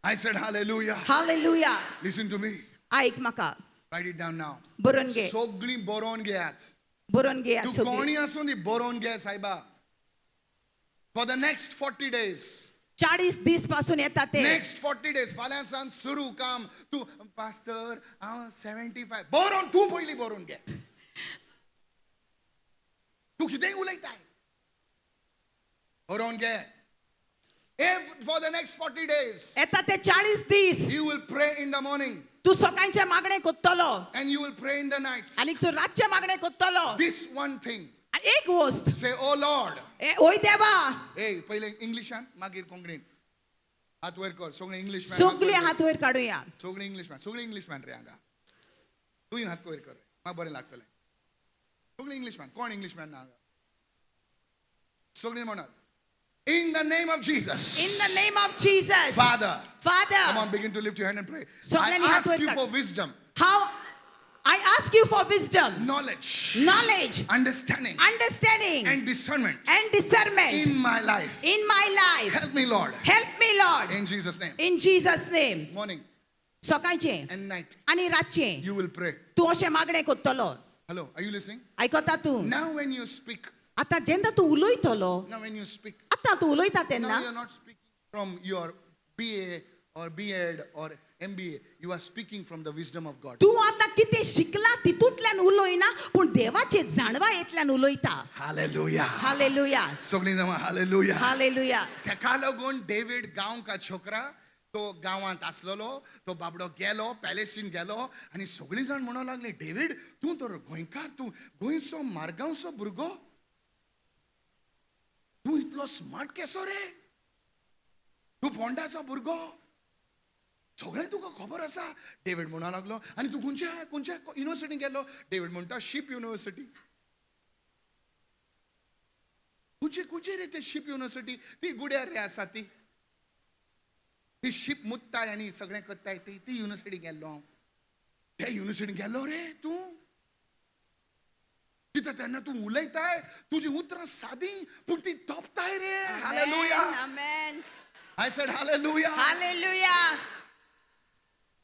[SPEAKER 1] I said hallelujah.
[SPEAKER 2] Hallelujah.
[SPEAKER 1] Listen to me.
[SPEAKER 2] ऐक म्हाका.
[SPEAKER 1] Write it down now.
[SPEAKER 2] बरोवन घे.
[SPEAKER 1] सगळी बरोवन घेयात.
[SPEAKER 2] बरोवन घे
[SPEAKER 1] तू
[SPEAKER 2] सगळी.
[SPEAKER 1] कोणी आसूं दी बरोवन घे सायबा. For the next 40 days.
[SPEAKER 2] 40 दीस पासून येता ते.
[SPEAKER 1] Next 40 days. फाल्यां सावन सुरू काम. तू पास्टर हांव 75. बरोवन तू पयली बरोवन घे. तू कितेंय उलयताय. बरोवन घे. If for the next 40 days
[SPEAKER 2] येता ते 40 दीस
[SPEAKER 1] you will pray in the morning
[SPEAKER 2] तू सकाळचे मागणे कोत्तलो
[SPEAKER 1] and you will pray in the night.
[SPEAKER 2] आनी तू रातचे मागणे कोत्तलो.
[SPEAKER 1] This one thing.
[SPEAKER 2] आनी एक गोष्ट.
[SPEAKER 1] Say, oh Lord.
[SPEAKER 2] ओय देवा.
[SPEAKER 1] Hey, पहिले इंग्लिशान मागीर कोंकणीन. हात वयर कर. सगळे इंग्लिश मॅन.
[SPEAKER 2] सगळे हात वयर काडुया.
[SPEAKER 1] सगळे इंग्लिश मॅन. सगळे इंग्लिश मॅन रे हांगा. तूंय हात वयर कर. म्हाका बरें लागतलें. सगळे इंग्लिश मॅन. कोण इंग्लिश मॅन ना हांगा? सगळे म्हणत. In the name of Jesus.
[SPEAKER 2] In the name of Jesus.
[SPEAKER 1] Father.
[SPEAKER 2] Father.
[SPEAKER 1] Come on, begin to lift your hand and pray.
[SPEAKER 2] सगळ्यांनी
[SPEAKER 1] I
[SPEAKER 2] हात
[SPEAKER 1] ask
[SPEAKER 2] वर
[SPEAKER 1] you
[SPEAKER 2] काढ.
[SPEAKER 1] for wisdom,
[SPEAKER 2] How I ask you for wisdom,
[SPEAKER 1] knowledge,
[SPEAKER 2] knowledge,
[SPEAKER 1] understanding,
[SPEAKER 2] understanding,
[SPEAKER 1] and discernment
[SPEAKER 2] and discernment
[SPEAKER 1] in my life.
[SPEAKER 2] in my life.
[SPEAKER 1] Help me, Lord.
[SPEAKER 2] Help me, Lord.
[SPEAKER 1] In Jesus' name.
[SPEAKER 2] In Jesus' name.
[SPEAKER 1] Morning
[SPEAKER 2] सकाळचे
[SPEAKER 1] and night,
[SPEAKER 2] आणि रातचे
[SPEAKER 1] you will pray.
[SPEAKER 2] तू अशें मागणे कोत्तलो.
[SPEAKER 1] Hello, are you listening?
[SPEAKER 2] आयकता तू.
[SPEAKER 1] Now when you speak,
[SPEAKER 2] आता जेन्ना तू उलयतलो,
[SPEAKER 1] now when you speak,
[SPEAKER 2] आता तू उलयता
[SPEAKER 1] now
[SPEAKER 2] तेन्ना
[SPEAKER 1] you're not speaking from your BA or B.Ed or MBA. You are speaking from the wisdom of God.
[SPEAKER 2] तू आता कितें शिकला तितूंतल्यान उलयना पूण देवाचे जाणवायेंतल्यान उलयता.
[SPEAKER 1] Hallelujah.
[SPEAKER 2] हालेलुया.
[SPEAKER 1] सगळीं जाणां hallelujah.
[SPEAKER 2] हालेलुया.
[SPEAKER 1] तेका लागून डेव्हिड गांवका छोकरा तो गांवांत आसलोलो तो बाबडो गेलो पॅलेसीन गेलो आनी सगळीं जाण म्हणू लागली डेव्हिड तूं तर गोंयकार तूं गोंयचो मारगांवचो भुरगो तूं इतलो स्मार्ट केसो रे तूं पोंडाचो भुरगो सगळें तुका खबर आसा डेव्हिड म्हणू लागलो आनी तूं खंयच्या खंयच्या युनिवर्सिटीन गेलो डेव्हिड म्हणटा शिप युनिवर्सिटी खंयची खंयची रे ते शिप युनिवर्सिटी ती गुड्यार रे आसा ती ती शिप मुत्ताय आनी सगळें करताय ती युनिवर्सिटी गेल्लो हांव त्या युनिवर्सिटीन गेलो रे तूं तिथं तेन्ना तूं उलयताय तुजी उतरां सादी पूण ती तोपताय रे hallelujah
[SPEAKER 2] amen.
[SPEAKER 1] I said hallelujah
[SPEAKER 2] hallelujah.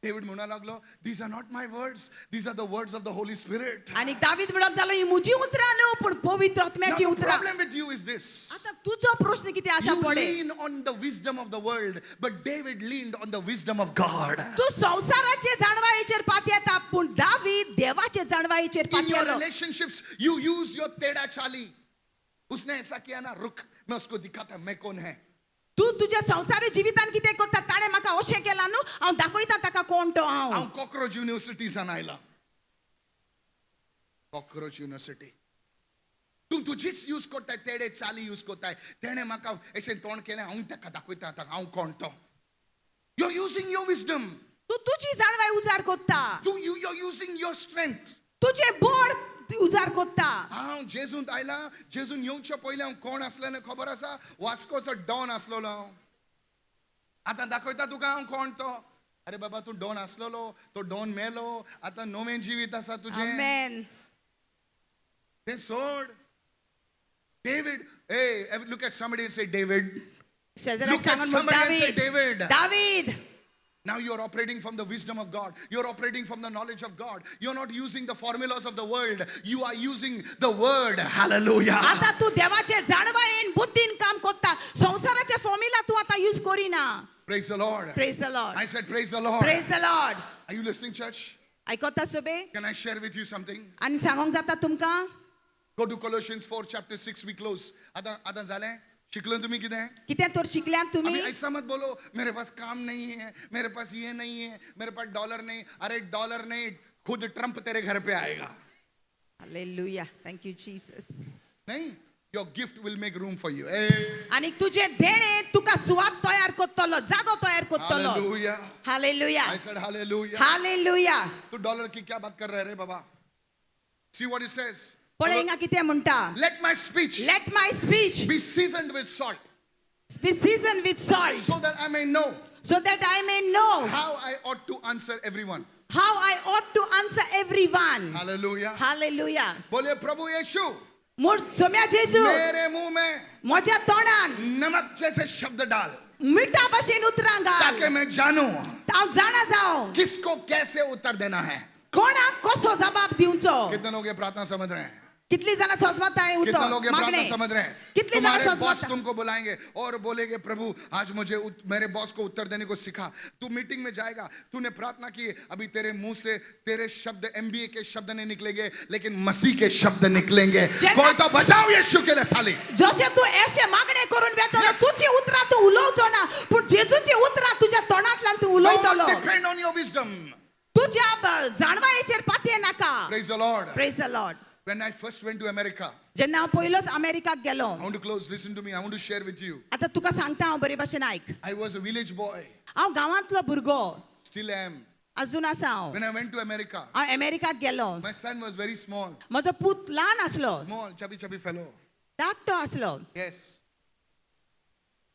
[SPEAKER 1] David म्हणू लागलो these are not my words these are the words of the Holy Spirit.
[SPEAKER 2] आनी दावीद म्हणक जालो ही म्हजी उतरां न्हू पूण पवित्र
[SPEAKER 1] Now
[SPEAKER 2] आत्म्याची
[SPEAKER 1] the
[SPEAKER 2] उतरां.
[SPEAKER 1] problem with you is this.
[SPEAKER 2] आता तुजो प्रश्न कितें आसा
[SPEAKER 1] You
[SPEAKER 2] पळय.
[SPEAKER 1] lean on the wisdom of the world, but David leaned on the wisdom of God.
[SPEAKER 2] तू संसाराचे जाणवायेचेर पातयेता पूण दावीद देवाचे जाणवायेचेर
[SPEAKER 1] In your
[SPEAKER 2] पातयलो.
[SPEAKER 1] relationships, you use your तेड़ा चाली. उसने ऐसा किया ना रुक मैं उसको दिखाता मैं कौन है.
[SPEAKER 2] तू तुज्या संसारी जिवितान कितें करता ताणें म्हाका अशें केलां न्हू हांव दाखयता ताका कोण तो हांव.
[SPEAKER 1] हांव कॉक्रोच युनिवर्सिटीजान आयला. Cockroach university. तूं तुजीच यूज करताय तेडे चाली यूज करताय तेणे म्हाका अशें तोंड केलें हांव ताका दाखयता आतां हांव कोण तो. You're using your wisdom.
[SPEAKER 2] तू तुजी जाणवाय उजार करता.
[SPEAKER 1] You're using your strength.
[SPEAKER 2] तुजे बळ उजार करता.
[SPEAKER 1] हांव जेजूंत आयला जेजून येवच्या पयलीं हांव कोण आसलें खबर आसा वास्कोचो डॉन आसलोलो हांव. आतां दाखयता तुका हांव कोण तो. अरे बाबा तूं डॉन आसलोलो तो डॉन मेलो आतां नवें जिवीत आसा तुजें.
[SPEAKER 2] आमेन.
[SPEAKER 1] तें सोड. David, hey, look at somebody and say David.
[SPEAKER 2] शेजाऱ्याक
[SPEAKER 1] Look at
[SPEAKER 2] सांगून
[SPEAKER 1] somebody and say
[SPEAKER 2] दावीद.
[SPEAKER 1] David.
[SPEAKER 2] दावीद.
[SPEAKER 1] Now you're operating from the wisdom of God. You're operating from the knowledge of God. You're not using the formulas of the world. You are using the word. Hallelujah.
[SPEAKER 2] आता तू देवाचे जाणवायेन बुद्धीन काम करता. संसाराचे formula तू आता use करिना.
[SPEAKER 1] Praise the Lord.
[SPEAKER 2] Praise the Lord.
[SPEAKER 1] I said praise the Lord.
[SPEAKER 2] Praise the Lord.
[SPEAKER 1] Are you listening, church?
[SPEAKER 2] आयकोता सोबे
[SPEAKER 1] Can I share with you something?
[SPEAKER 2] आनी सांगोंक जाता तुमकां
[SPEAKER 1] Go to Colossians 4 chapter 6 we close. आता झालंय? शिकलो तुम्ही किती?
[SPEAKER 2] कितें तर शिकल्यात
[SPEAKER 1] अभी
[SPEAKER 2] तुमी
[SPEAKER 1] ऐसा मत बोलो मेरे पास काम नहीं है, मेरे पास ये नहीं है, मेरे पास डॉलर नहीं. अरे डॉलर नहीं, खुद ट्रम्प तेरे घर पे आएगा.
[SPEAKER 2] हालेलुया थँक यू जीसस
[SPEAKER 1] नहीं, your gift will make room for you. Hey,
[SPEAKER 2] आनी तुझे देणे तुका सुवात तयार करतलो जागो तयार करतलो
[SPEAKER 1] hallelujah.
[SPEAKER 2] Hallelujah
[SPEAKER 1] I said hallelujah.
[SPEAKER 2] Hallelujah
[SPEAKER 1] Tu dollar की क्या बात कर रहे रे बाबा? See what it says.
[SPEAKER 2] पळय हिंगा कितें म्हणटा
[SPEAKER 1] Let my speech
[SPEAKER 2] let my speech
[SPEAKER 1] be seasoned with salt,
[SPEAKER 2] be seasoned with salt
[SPEAKER 1] so that I may know
[SPEAKER 2] so that I may know
[SPEAKER 1] how I ought to answer everyone.
[SPEAKER 2] how I ought to answer everyone
[SPEAKER 1] Hallelujah.
[SPEAKER 2] Hallelujah
[SPEAKER 1] बोले प्रभु यीशु,
[SPEAKER 2] मूळ सोम्या जेजू
[SPEAKER 1] मेरे मुंह में
[SPEAKER 2] म्हज्या तोंडान
[SPEAKER 1] नमक जैसे शब्द डाल,
[SPEAKER 2] मिठा भशेन उतरां
[SPEAKER 1] ताकि
[SPEAKER 2] घाल
[SPEAKER 1] मैं जानूं
[SPEAKER 2] हांव जाणा जावं
[SPEAKER 1] किसको कैसे उत्तर देना है.
[SPEAKER 2] कोणाक कसो जबाब दिवचो
[SPEAKER 1] कितने लोग ये प्रार्थना समझ रहे हैं?
[SPEAKER 2] कितली जाणां सोजमताय
[SPEAKER 1] कितने
[SPEAKER 2] उतर
[SPEAKER 1] लोग ये
[SPEAKER 2] मागणे
[SPEAKER 1] प्रार्थना समझ रहे हैं?
[SPEAKER 2] कितले जण
[SPEAKER 1] तुम्हारे बॉस
[SPEAKER 2] सोचतात?
[SPEAKER 1] तुमको बुलाएंगे और बोलेंगे प्रभु आज मुझे मेरे बॉस को उत्तर देने को सिखा. तू मीटिंग में जाएगा, तूने प्रार्थना की, अभी तेरे मुंह से तेरे शब्द एमबीए के शब्द नहीं निकलेंगे, लेकिन मसीह के शब्द निकलेंगे.
[SPEAKER 2] जेन्ना-
[SPEAKER 1] कोई तो बचाओ यीशु के लिए थाली.
[SPEAKER 2] जशे तू अशे मागणे करून वेतलो
[SPEAKER 1] Yes.
[SPEAKER 2] तुझी उतरां तू उलोवचो ना पूण जेजूची उतरां तुझ्या तोंडांतल्यान तू
[SPEAKER 1] Don't
[SPEAKER 2] उलोयतलो
[SPEAKER 1] depend on your wisdom.
[SPEAKER 2] तुझ्या जाणवायेचेर पातये नाका
[SPEAKER 1] Praise the Lord.
[SPEAKER 2] Praise the Lord
[SPEAKER 1] When I first went to America,
[SPEAKER 2] जेन्ना हांव पयलोच अमेरिकाक गेलो
[SPEAKER 1] I want to close. Listen to me. I want to share with you.
[SPEAKER 2] आतां तुका सांगता हांव बरे भाशेन आयक
[SPEAKER 1] I was a village boy.
[SPEAKER 2] हांव गांवांतलो भुरगो
[SPEAKER 1] Still am.
[SPEAKER 2] अजून आसा हांव
[SPEAKER 1] When I went to America,
[SPEAKER 2] हांव अमेरिकाक गेलो
[SPEAKER 1] my son was very small.
[SPEAKER 2] म्हजो पूत ल्हान आसलो
[SPEAKER 1] Small, chubby, chubby fellow.
[SPEAKER 2] धाकटो आसलो
[SPEAKER 1] Yes.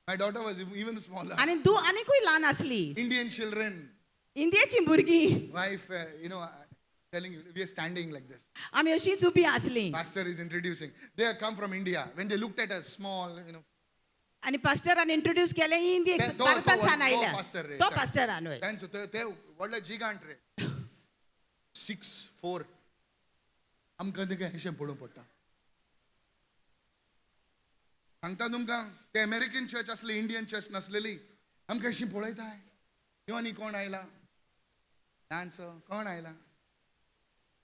[SPEAKER 1] My daughter was even smaller.
[SPEAKER 2] आनी आनीकूय ल्हान आसली
[SPEAKER 1] Indian children.
[SPEAKER 2] इंडियेची भुरगीं
[SPEAKER 1] Wife, telling you, we are standing like this.
[SPEAKER 2] आमी अशीच उबी आसली
[SPEAKER 1] Pastor is introducing. They have come from India. When they looked at us, small,
[SPEAKER 2] आनी पास्टरान इंट्रोड्यूस केले ही इंडियेक
[SPEAKER 1] तो- तो-
[SPEAKER 2] भारतांत
[SPEAKER 1] तो-
[SPEAKER 2] सान
[SPEAKER 1] तो
[SPEAKER 2] आयल्या
[SPEAKER 1] pastor रे.
[SPEAKER 2] तो पास्टरान होय
[SPEAKER 1] त्यांचं ते व्हडले जिगांट रे. 6'4". आमकां ते काय अशें पडूं पडटा. सांगता तुमकां ते अमेरिकन चर्च असली इंडियन चर्च नसलेली आमकां अशी पळयताय. आनी कोण आयला? डान्स कोण आयला?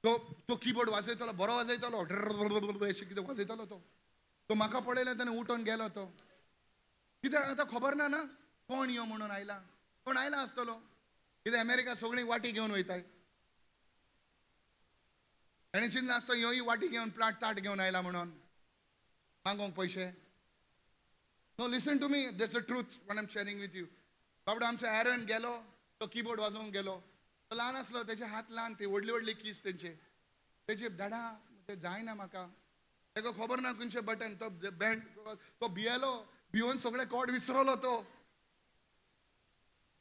[SPEAKER 1] तो कीबोर्ड वाजयतलो, बरो वाजयतलो, अशें कितें वाजयतलो तो. तो म्हाका पळयलें ताणें उठून गेलो तो. कित्याक आतां खबर ना कोण यो म्हणून आयला. कोण आयला आसतलो. कितें अमेरिका सगळीं वाटी घेवन वयताय. ताणें चिंतलें आसता ह्योय वाटी घेवन प्लाट ताट घेवन आयला म्हणून मागोंक पयशे. No, listen to me. That's the truth what I'm sharing with you. बाबडो आमचो एरन गेलो, तो कीबोर्ड वाजोवंक गेलो. तो ल्हान आसलो, तेचे हात ल्हान, ते व्हडली व्हडली कीज तेंचे. तेचे दाडा ते जायना म्हाका. तेका खबर ना खंयचे बटन. तो बँड तो भियेलो, भिवून सगळे कॉर्ड विसरलो तो.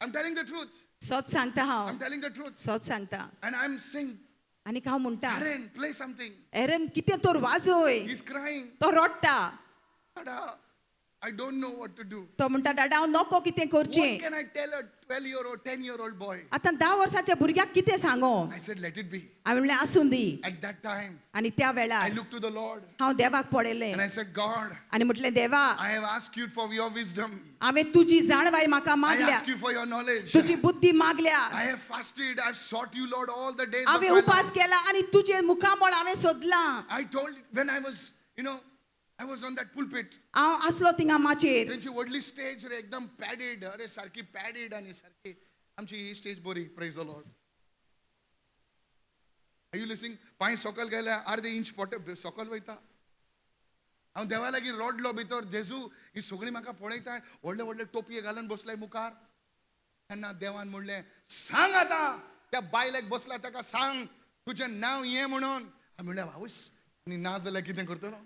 [SPEAKER 1] I'm telling the truth.
[SPEAKER 2] सोच सांगता हांव
[SPEAKER 1] I'm telling the truth.
[SPEAKER 2] सोच सांगता
[SPEAKER 1] And I'm saying,
[SPEAKER 2] आनी हांव म्हणटा
[SPEAKER 1] Aaron, play something.
[SPEAKER 2] एरन कितें तर वाजोय
[SPEAKER 1] He's crying.
[SPEAKER 2] तो रडटा
[SPEAKER 1] Dada, I don't know what to do.
[SPEAKER 2] तो म्हणटा डाडा हांव नको कितें
[SPEAKER 1] What
[SPEAKER 2] करचें
[SPEAKER 1] can I tell a 12-year-old, 10-year-old boy?
[SPEAKER 2] आतां 10 वर्साच्या भुरग्याक कितें सांगो
[SPEAKER 1] I said, let it be.
[SPEAKER 2] हांवें म्हणलें आसूं दी
[SPEAKER 1] At that time,
[SPEAKER 2] आनी त्या
[SPEAKER 1] I
[SPEAKER 2] वेळार
[SPEAKER 1] looked to the Lord
[SPEAKER 2] हांव देवाक पळयलें
[SPEAKER 1] and I said, God,
[SPEAKER 2] आनी म्हटलें देवा
[SPEAKER 1] I have asked you for your wisdom.
[SPEAKER 2] हांवें तुजी जाणवाय म्हाका
[SPEAKER 1] I
[SPEAKER 2] मागल्या
[SPEAKER 1] ask you for your knowledge.
[SPEAKER 2] तुजी बुद्धी मागल्या
[SPEAKER 1] I have fasted. I've sought you, Lord, all the days of
[SPEAKER 2] हांवें
[SPEAKER 1] my life.
[SPEAKER 2] उपास केला आनी तुजे मुखामळ हांवें सोदलां
[SPEAKER 1] I told when I was, I was on that pulpit.
[SPEAKER 2] हांव आसलो थिंगा माचेर
[SPEAKER 1] त्यांची व्हडली स्टेज रे एकदम पॅडेड. अरे सारखी पॅडेड आणि सारखी आमची ही स्टेज बरी. Praise the Lord. Are you listening? पांय सकल गेल्या अर्धे इंच पोटे सकल वयता. हांव देवा लागीं रडलो भितर. जेजू ही सगळीं म्हाका पळयताय. व्हडले व्हडले टोपये घालून बसलाय मुखार. तेन्ना देवान म्हणलें सांग आतां त्या बायलेक बसला ताका सांग तुजें नांव ये म्हणून. हांवें म्हणलें आवयस आनी ना जाल्यार कितें करतलो.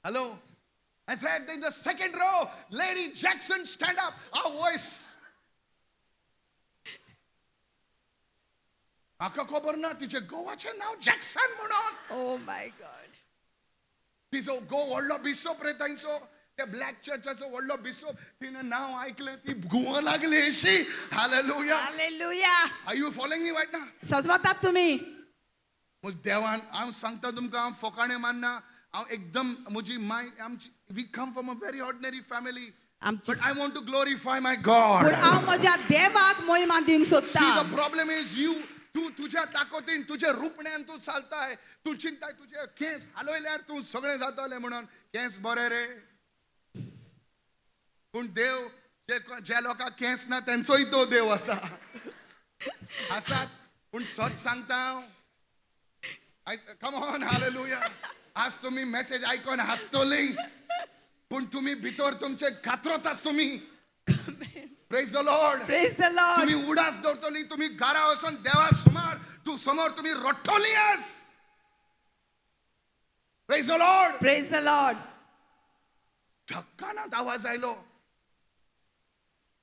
[SPEAKER 1] Hello? I said in the second row, Lady Jackson, stand up. Our voice. म्हाका खबर ना तिचे गोवाचें नांव जॅक्सन म्हणून.
[SPEAKER 2] ओ माय गॉड
[SPEAKER 1] तिचो गो व्हडलो बिशप रे थंयचो. त्या ब्लॅक चर्चाचो व्हडलो बिशप. तिने नांव ऐकलें ती घुंवो लागली अशी. Hallelujah.
[SPEAKER 2] Hallelujah
[SPEAKER 1] Are you following me right now?
[SPEAKER 2] सजमतात तुमी
[SPEAKER 1] म्हज देवान हांव सांगता तुमकां हांव फकाणें मानना. हांव एकदम म्हजी माय आमची we come from a very ordinary family.
[SPEAKER 2] आमची
[SPEAKER 1] But I want to glorify my God.
[SPEAKER 2] पूण हांव म्हज्या देवाक महिमा दिवंक
[SPEAKER 1] See,
[SPEAKER 2] सोदतां
[SPEAKER 1] the problem is तू तुझ्या ताकदीन तुझ्या रुपण्यान तू चालताय, तू चिंताय तुझे केस हलवल्यार तू सगळें जातले म्हणून केस बरे रे. पूण देव ज्या लोकांक केस ना तेंचोय तो देव आसा. आसात पूण सच सांगता हांव. Come on hallelujah. आज तुम्ही मेसेज आयकून हसतली पूण तुम्ही भितर तुमचे कातरतात तुम्ही. Praise the lord.
[SPEAKER 2] Praise the Lord
[SPEAKER 1] तुम्ही उडास दवरतली, तुम्ही घरा वचून देवा समोर तुम्ही रडटली आज. Praise the lord.
[SPEAKER 2] Praise the lord
[SPEAKER 1] धक्कानात आवाज आयलो.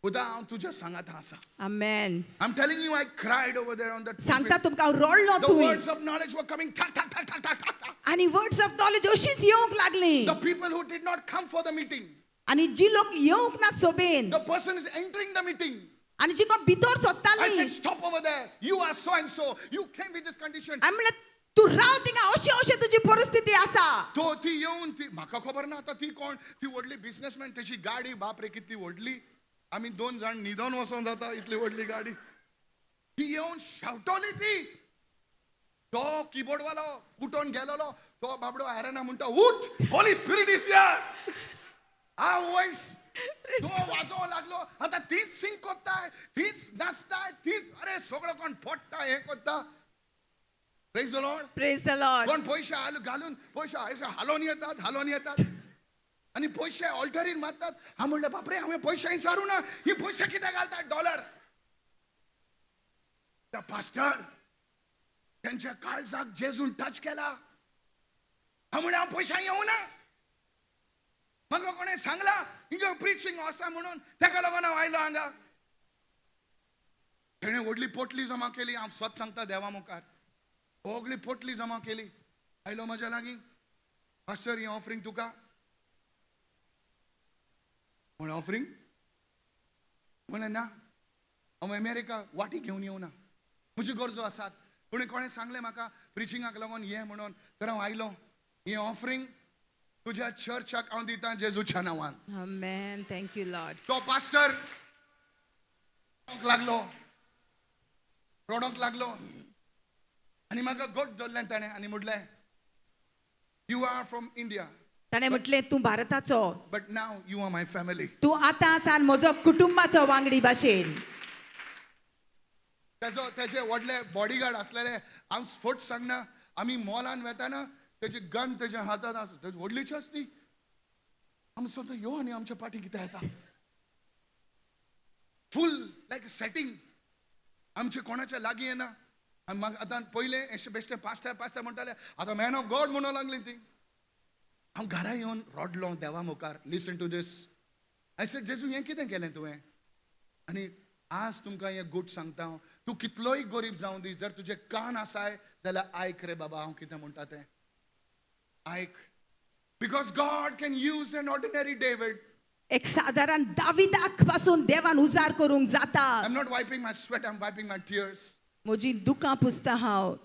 [SPEAKER 1] खुदा हांव तुज्या सांगात आसा.
[SPEAKER 2] आमेन
[SPEAKER 1] I'm telling you, I cried over there on that
[SPEAKER 2] सांगता
[SPEAKER 1] pulpit.
[SPEAKER 2] तुमकां हांव रडलो
[SPEAKER 1] The
[SPEAKER 2] थंय
[SPEAKER 1] words of knowledge were coming. Tak, tak, tak, tak, tak, tak, tak.
[SPEAKER 2] आनी वर्ड्स ऑफ नॉलेज अशीच येवंक लागली
[SPEAKER 1] The people who did not come for the meeting.
[SPEAKER 2] आनी जी लोक येवंक ना सोबेन
[SPEAKER 1] The person is entering the meeting.
[SPEAKER 2] आनी जी कोण भितर
[SPEAKER 1] I
[SPEAKER 2] सोदताली
[SPEAKER 1] said, stop over there. You are so and so. You came with this condition.
[SPEAKER 2] आमी म्हणलें तू राव थिंगा अशी अशी तुजी परिस्थिती आसा
[SPEAKER 1] तो ती येऊन ती म्हाका खबर ना आता ती कोण. ती व्हडली बिझनेसमॅन, त्याची गाडी बापरे किती व्हडली. आम्ही 2 जण निधन वचून जाता इतली व्हडली गाडी. ती येऊन शावटोली ती. तो कीबोर्ड वालो उठून गेलोलो. तो बाबडो आयरना म्हणटा उठ, होली स्पिरिट इज हियर. आ वॉइस तो वाजव लागलो. आता तीच सिंग कोत्ताय, तीच नाचताय, तीच अरे सगळं कोण फोडता हे कोत्ता. Praise the lord.
[SPEAKER 2] Praise the Lord
[SPEAKER 1] कोण पैसे घालून पैसे हालोन येतात आणि पैसे ऑल्टरीन मारतात. हा म्हणलं बापरे हांवें पैसे विचारू ना, ही पैसे किती घालतात डॉलर. द पास्टर त्यांच्या काळजाक जेजून टच केला. हा म्हणलं हांव पैसे येऊ ना. म्हाका कोणें सांगला हिंगा प्रिचिंग आसा म्हणून, ताका लागून हांव आयलो हांगा. तेणें व्हडली पोटली जमा केली. हांव सत सांगता देवा मुखार व्हडली पोटली जमा केली. आयलो म्हज्या लागीं. पास्टर ही ऑफरींग तुका. म्हण ऑफरींग म्हणलें ना हांव अमेरिका वाटी घेवन येवना, म्हज्यो गरजो आसात. पूण कोणें सांगलें म्हाका प्रिचिंगाक लागून ये म्हणून, तर हांव आयलो. ही ऑफरींग तुज्या चर्चाक हांव दितां जेजूच्या नांवान.
[SPEAKER 2] आमेन थँक यू लॉर्ड
[SPEAKER 1] तो पास्टर लागलो रडोंक लागलो आनी म्हाका घट धरलें ताणें आनी म्हणलें यू आर फ्रॉम इंडिया
[SPEAKER 2] ताणें म्हटलें तूं भारताचो
[SPEAKER 1] but now you are my family.
[SPEAKER 2] तूं आतां म्हजो कुटुंबाचो वांगडी भाशेन.
[SPEAKER 1] तेजे व्हडले बॉडीगार्ड आसलेले. हांव फोट सांगना, आमी मॉलान वेताना तेजे गन तेज्या हातांत आसा. तेजी व्हडलीची आसा ती. आमी सांगता यो आनी आमच्या पाटी कितें येता. फूल लायक अ सेटिंग. आमचे कोणाच्या लागीं येना. आनी म्हाका आतां पयलें अशें बेश्टें पास्टर म्हणटाले आतां मॅन ऑफ गॉड म्हणून लागलीं ती. हांव घरा येवन रडलो देवा मुखार. लिसन टू दीस. आय सेड जेजू हें कितें केलें तुवें. आनी आज तुमकां हें गूट सांगता हांव. तूं कितलोय गरीब जावं दी, जर तुजे कान आसाय जाल्यार आयक रे बाबा हांव कितें म्हणटा तें. आयक. Because God can use an ordinary David.
[SPEAKER 2] एक साधारण दाविदाक पासून देवान उजार करूंक जाता.
[SPEAKER 1] I am not wiping my sweat, I am wiping my tears.
[SPEAKER 2] म्हजी दुकां पुसता हांव.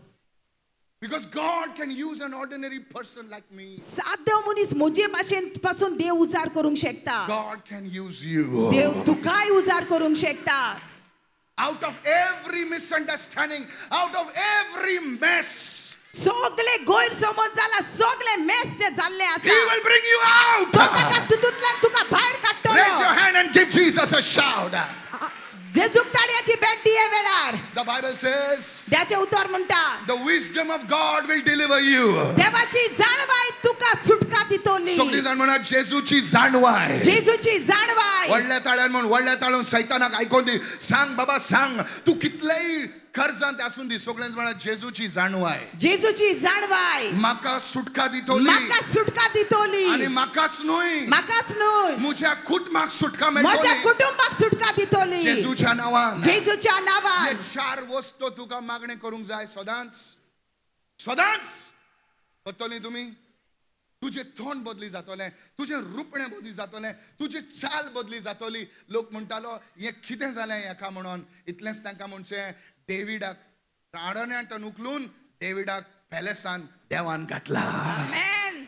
[SPEAKER 1] Because God can use an ordinary person like me.
[SPEAKER 2] साधो मनीस म्हजे भाशेन पासून देव उजार करूंक शकता.
[SPEAKER 1] God can use you.
[SPEAKER 2] देव तुकाय उजार करूंक शकता.
[SPEAKER 1] Out of every misunderstanding, out of every mess,
[SPEAKER 2] सगळे गैरसमज जाला, सगळे मेस जे जाल्ले
[SPEAKER 1] He
[SPEAKER 2] आसा
[SPEAKER 1] will bring you out.
[SPEAKER 2] तो ताका तितूंतल्यान तुका भायर
[SPEAKER 1] Raise your
[SPEAKER 2] काडटलो.
[SPEAKER 1] hand and give Jesus a shout.
[SPEAKER 2] जेजूक ताळयाची भेट दिये वेळार
[SPEAKER 1] The Bible says,
[SPEAKER 2] त्याचे उतर म्हणटा
[SPEAKER 1] the wisdom of God will deliver you.
[SPEAKER 2] देवाची जाणवाय तुका सुटका दितोली.
[SPEAKER 1] सगळी जाण म्हणा जेजूची जाणवाय.
[SPEAKER 2] जेजूची जाणवाय.
[SPEAKER 1] व्हडल्या ताळ्यान म्हण, व्हडल्या ताळून सैतानाक आयकोन दी. सांग बाबा सांग, तू कितलेय कर्जांत आसून दी. सगळ्यांच म्हणा जेजूची जाणवाय.
[SPEAKER 2] जेजूची जाणवाय
[SPEAKER 1] म्हाका सुटका दितोली.
[SPEAKER 2] म्हाका सुटका दितोली.
[SPEAKER 1] आणि म्हाकाच न्हय,
[SPEAKER 2] म्हाकाच न्हय
[SPEAKER 1] म्हज्या कुटुंबाक सुटका
[SPEAKER 2] म्हज्या
[SPEAKER 1] मेळटली
[SPEAKER 2] कुटुंबाक सुटका दितोली.
[SPEAKER 1] जेजूच्या नांवान.
[SPEAKER 2] जेजूच्या
[SPEAKER 1] हे
[SPEAKER 2] नांवान.
[SPEAKER 1] 4 वस्तू तुका मागणी करूंक जाय सदांच. सदांच करतली तुमी. तुझे तोंड बदली जातोलें, तुझे रुपणें बदली जातोलें, तुजी चाल बदली जातोली. लोक म्हणटालो हें कितें जालें हेका म्हणून. इतलेंच तांकां म्हणचें डेविडाक राडोण्यांत उखलून डेविडाक पॅलेसान देवान घातला.
[SPEAKER 2] आमेन.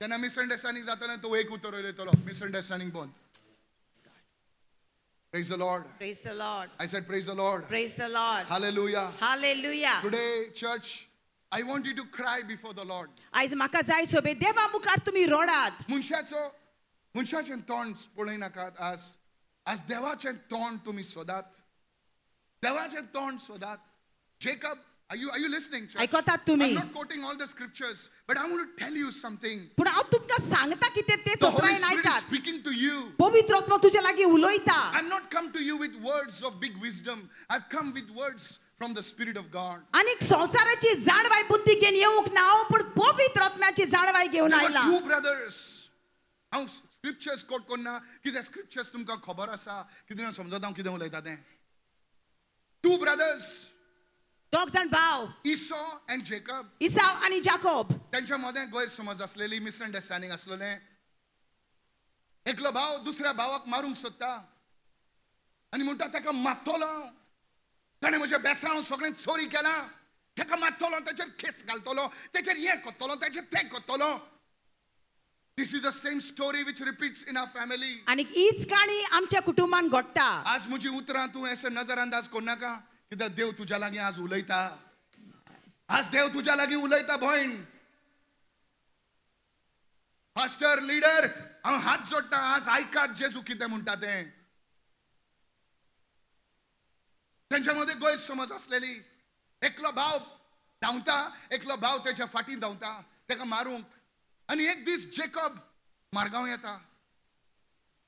[SPEAKER 1] त्यांना मिसअंडरस्टँडिंग जाताना तो एक उत्तर येतलो मिसअंडरस्टँडिंग बंद. Praise the Lord.
[SPEAKER 2] Praise the Lord.
[SPEAKER 1] I said praise the Lord.
[SPEAKER 2] Praise the Lord.
[SPEAKER 1] Hallelujah.
[SPEAKER 2] Hallelujah.
[SPEAKER 1] Today, church, I want you to cry before the Lord.
[SPEAKER 2] आयज म्हाका जाय सोबे देवा मुखार तुम्ही रोडात.
[SPEAKER 1] मनशाचें तोंड पळय नाकात आज देवाचें तोंड तुम्ही सोदात. देवाचें तोंड सोदात. Jacob, are you listening, church?
[SPEAKER 2] आयकतात तुम्ही?
[SPEAKER 1] I'm not quoting all the scriptures, but I want to tell you something.
[SPEAKER 2] पूण हांव तुमकां सांगता कितें ते
[SPEAKER 1] The Holy
[SPEAKER 2] चोत्रायन
[SPEAKER 1] Spirit is
[SPEAKER 2] आयकात.
[SPEAKER 1] speaking to you.
[SPEAKER 2] पवित्र आत्मा तुझ्या लागीं उलयता.
[SPEAKER 1] I'm not come to you with words of big wisdom. I've come with words from the Spirit of God.
[SPEAKER 2] आणि संसाराची जाणवाय बुद्धी घेऊन येऊक ना हांव पूण पवित्र आत्म्याची जाणवाय घेऊन
[SPEAKER 1] There
[SPEAKER 2] आयला.
[SPEAKER 1] were two brothers. हांव scriptures quote करना कितें scriptures तुमकां खबर आसा कितें समजता हांव कितें उलयता तें. Two brothers,
[SPEAKER 2] दोग जाण भाव
[SPEAKER 1] Esau and Jacob.
[SPEAKER 2] इसाव आणि जाकोब.
[SPEAKER 1] त्यांच्या मध्ये गैरसमज असलेली मिसअंडरस्टँडिंग असलेले. एकलो भाव दुसऱ्या भावाक मारूंक सोदता आनी म्हणटा ताका मारतलो. ताणें म्हज्या बेसांव सगळें चोरी केला. ताका मारतलो, ताचेर केस घालतलो, ताचेर हें करतलो, ताचेर तें करतलो. This is the same story which repeats in our family.
[SPEAKER 2] आणि हीच काणी आमच्या कुटुंबान घडटा.
[SPEAKER 1] आज म्हजी उतरां तूं अशें नजर अंदाज कोर नाका कित्याक देव तुज्या लागीं आज उलयता. आज देव तुज्या लागीं उलयता भयण. पास्टर लीडर हांव हात जोडटा आज आयकात जेजू कितें म्हणटा तें. त्यांच्या मध्ये गैरसमज असलेली. एकलो भाव धांवता, एकलो भाव त्याच्या फाटीं धांवता ताका मारूंक. आनी एक दीस जेकब मारगांव येता.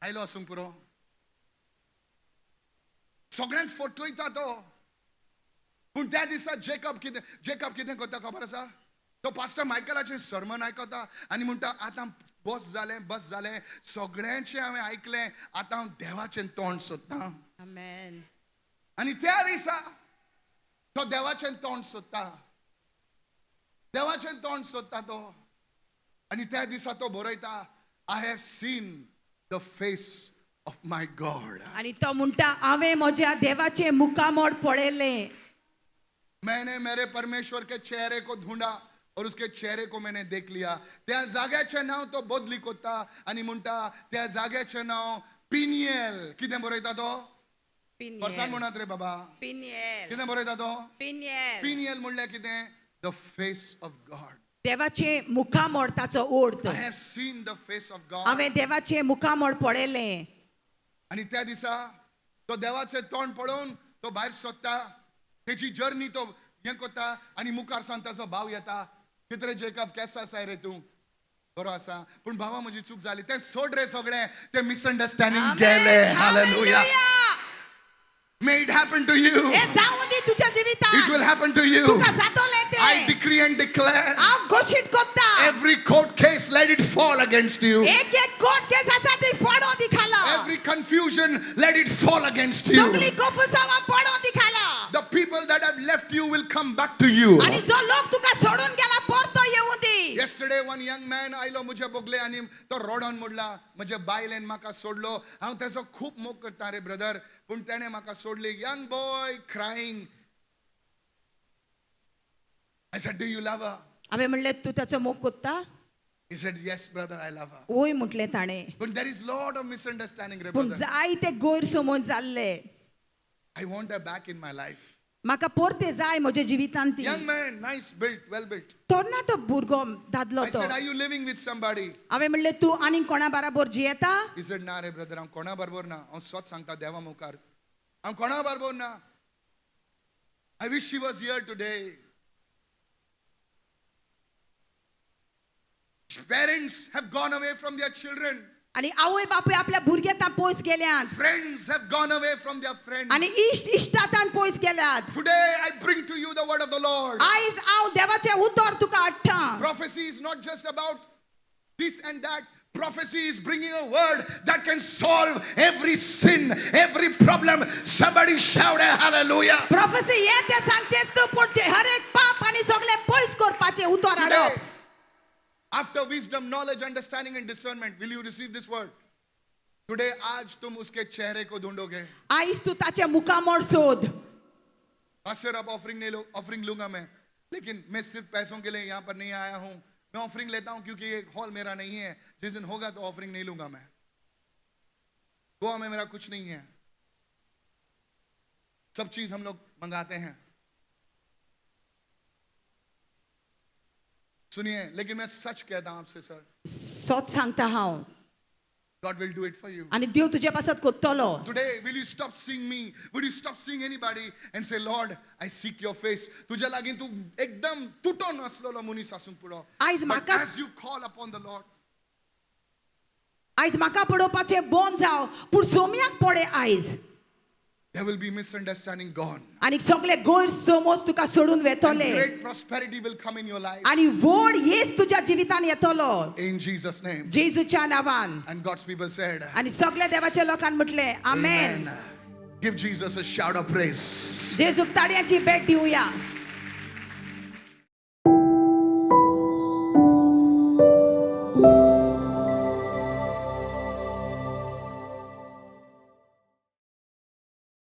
[SPEAKER 1] आयलो आसूंक पुरो. सगळ्यांक फटयता तो. पूण त्या दिसा जेकब कितें करता खबर आसा? तो पास्टर मायकलाचें सर्मन आयकता आनी म्हणटा आतां बस जालें सगळ्यांचें हांवें आयकलें आतां हांव देवाचें तोंड सोदतां.
[SPEAKER 2] आमेन.
[SPEAKER 1] आनी त्या दिसा तो देवाचें तोंड सोदता. देवाचें तोंड सोदता तो. आनी त्या दिसा तो बरयता I have seen the face of my God.
[SPEAKER 2] आणि तो म्हणटा हांवें म्हज्या देवाचे मुखामोड पळयलें.
[SPEAKER 1] मैंने मेरे परमेश्वर के चेहरे को ढूंढा और उसके चेहरे को मैंने देख लिया. त्या जाग्याचें नांव तो बदली कोत्ता आनी म्हणटा त्या जाग्याचें नांव पिनिएल. कितें बरयता तो? वर्सान म्हणत रे बाबा.
[SPEAKER 2] पिनिएल.
[SPEAKER 1] कितें बरयता तो?
[SPEAKER 2] पिनिएल.
[SPEAKER 1] पिनिएल म्हणल्यार कितें? The face of God.
[SPEAKER 2] देवाचे मुखामोड ताचो अर्थ.
[SPEAKER 1] I have seen the face of God.
[SPEAKER 2] हांवें देवाचे मुखामोड पळयलें.
[SPEAKER 1] आणि त्या दिसा तो देवाचे तोंड पळोवन तो भायर सोदता. तेची जर्नी तो हें करता आनी मुखार सावन ताचो भाव येता. कितें रे जेकब केसो आसा रे तूं? बरो आसा. पूण भावा म्हजी चूक जाली. तें सोड रे सगळें. तें मिसअंडरस्टँडिंग गेलें. Hallelujah. May it happen to you.
[SPEAKER 2] हे जाऊ दी तुझ्या जिवितांत.
[SPEAKER 1] It will happen to you.
[SPEAKER 2] तुका जातोलें तें.
[SPEAKER 1] I decree and declare.
[SPEAKER 2] हांव घोशीत कोत्ता.
[SPEAKER 1] Every court case, let it fall against you.
[SPEAKER 2] एक कोर्ट केस आसा ती पडो दी खाला.
[SPEAKER 1] Every confusion, let it fall against you.
[SPEAKER 2] सगळी कफुसावा पडो दी खाला.
[SPEAKER 1] The people that have left you will come back to you.
[SPEAKER 2] आणि जो लोक तुका सोडून गेला परतो येऊ दी.
[SPEAKER 1] Yesterday one young man आयलो म्हजे बोगले आनी तो रोडोन मोडला. म्हजे बायलेन म्हाका सोडलो. हांव तेजो खूब मोग करता रे ब्रदर. पूण तेणे म्हाका सोडली. Young boy crying. I said, do you love her?
[SPEAKER 2] हांवें म्हणलें तूं ताचो मोग कोत्ता?
[SPEAKER 1] He said, yes brother, I love her.
[SPEAKER 2] ओय म्हटलें ताणें.
[SPEAKER 1] But there is lot of misunderstanding रे
[SPEAKER 2] पूण
[SPEAKER 1] brother.
[SPEAKER 2] जायते गैरसमज जाल्ले.
[SPEAKER 1] I want her back in my life.
[SPEAKER 2] म्हाका परते जाय म्हज्या जिवितांत ती.
[SPEAKER 1] Young man, nice built, well built.
[SPEAKER 2] तरणाटो भुरगो दादलो
[SPEAKER 1] I
[SPEAKER 2] तो.
[SPEAKER 1] said, are you living with somebody?
[SPEAKER 2] हांवें म्हणलें तूं आनीक कोणा बाराबर जियेता?
[SPEAKER 1] He said, ना रे ब्रदर, हांव कोणा बरोबर ना. हांव स्वत सांगता देवा मुखार. हांव कोणा बरोबर ना. I wish she was here today. Parents have gone away from their children.
[SPEAKER 2] आणि आवय बापूय आपल्या भुरग्यां पयस गेल्यात.
[SPEAKER 1] Friends have gone away from their friends.
[SPEAKER 2] आणि इश्टातान पयस गेल्यात.
[SPEAKER 1] Today I bring to you the word of the Lord.
[SPEAKER 2] आयज हांव देवाचें उतर तुका हाडटा.
[SPEAKER 1] Prophecy is not just about this and that. Prophecy is bringing a word that can solve every sin, every problem. Somebody shout a hallelujah.
[SPEAKER 2] Prophecy हे ते सांगचेस तू पूण हर एक पाप आणि सगळे पयस करपाचे उतर
[SPEAKER 1] Today,
[SPEAKER 2] हाडप.
[SPEAKER 1] after wisdom, knowledge, understanding and discernment, will you receive this word? Today, आज तुम उसके चेहरे को ढूंढोगे.
[SPEAKER 2] आयज तू ताचे मुखामोड सोद.
[SPEAKER 1] Pastor, अब ऑफरिंग लूंगा मैं, लेकिन मैं सिर्फ पैसों के लिए यहाँ पर नहीं आया हूँ. मैं ऑफरिंग लेता हूं क्योंकि ये हॉल मेरा नहीं है, जिस दिन होगा तो ऑफरिंग नहीं लूंगा मैं, गोवा में मेरा कुछ नहीं है, सब चीज हम लोग मंगाते हैं। सुनिए, लेकिन मैं सच कहता हूं आपसे सर,
[SPEAKER 2] सोच सांगता हांव,
[SPEAKER 1] God will do it for you.
[SPEAKER 2] आनी देव तुझे पासत कोत्तलो.
[SPEAKER 1] Today, will you stop seeing me? Will you stop seeing anybody and say, Lord, I seek your face? तुझ्या लागीं तू एकदम तुटून असलेलो मनीस आसूंक पुरो.
[SPEAKER 2] आयज
[SPEAKER 1] But
[SPEAKER 2] म्हाका
[SPEAKER 1] as you call upon the Lord,
[SPEAKER 2] आयज म्हाका पडोवपाचें बोन जाव, पूण सोम्याक पडे आयज.
[SPEAKER 1] there will be misunderstanding gone.
[SPEAKER 2] आनी सगळे गैरसमज तुका सोडून
[SPEAKER 1] And
[SPEAKER 2] वेतले.
[SPEAKER 1] great prosperity will come in your life.
[SPEAKER 2] आनी व्हड येस तुज्या जिवितान येतलो.
[SPEAKER 1] In Jesus' name.
[SPEAKER 2] जेजूच्या नांवान.
[SPEAKER 1] And God's people said,
[SPEAKER 2] आनी सगळ्या देवाच्या लोकांन म्हटले आमेन.
[SPEAKER 1] Amen. Give Jesus a shout of praise.
[SPEAKER 2] जेजूक ताडयांची भेट दिवया.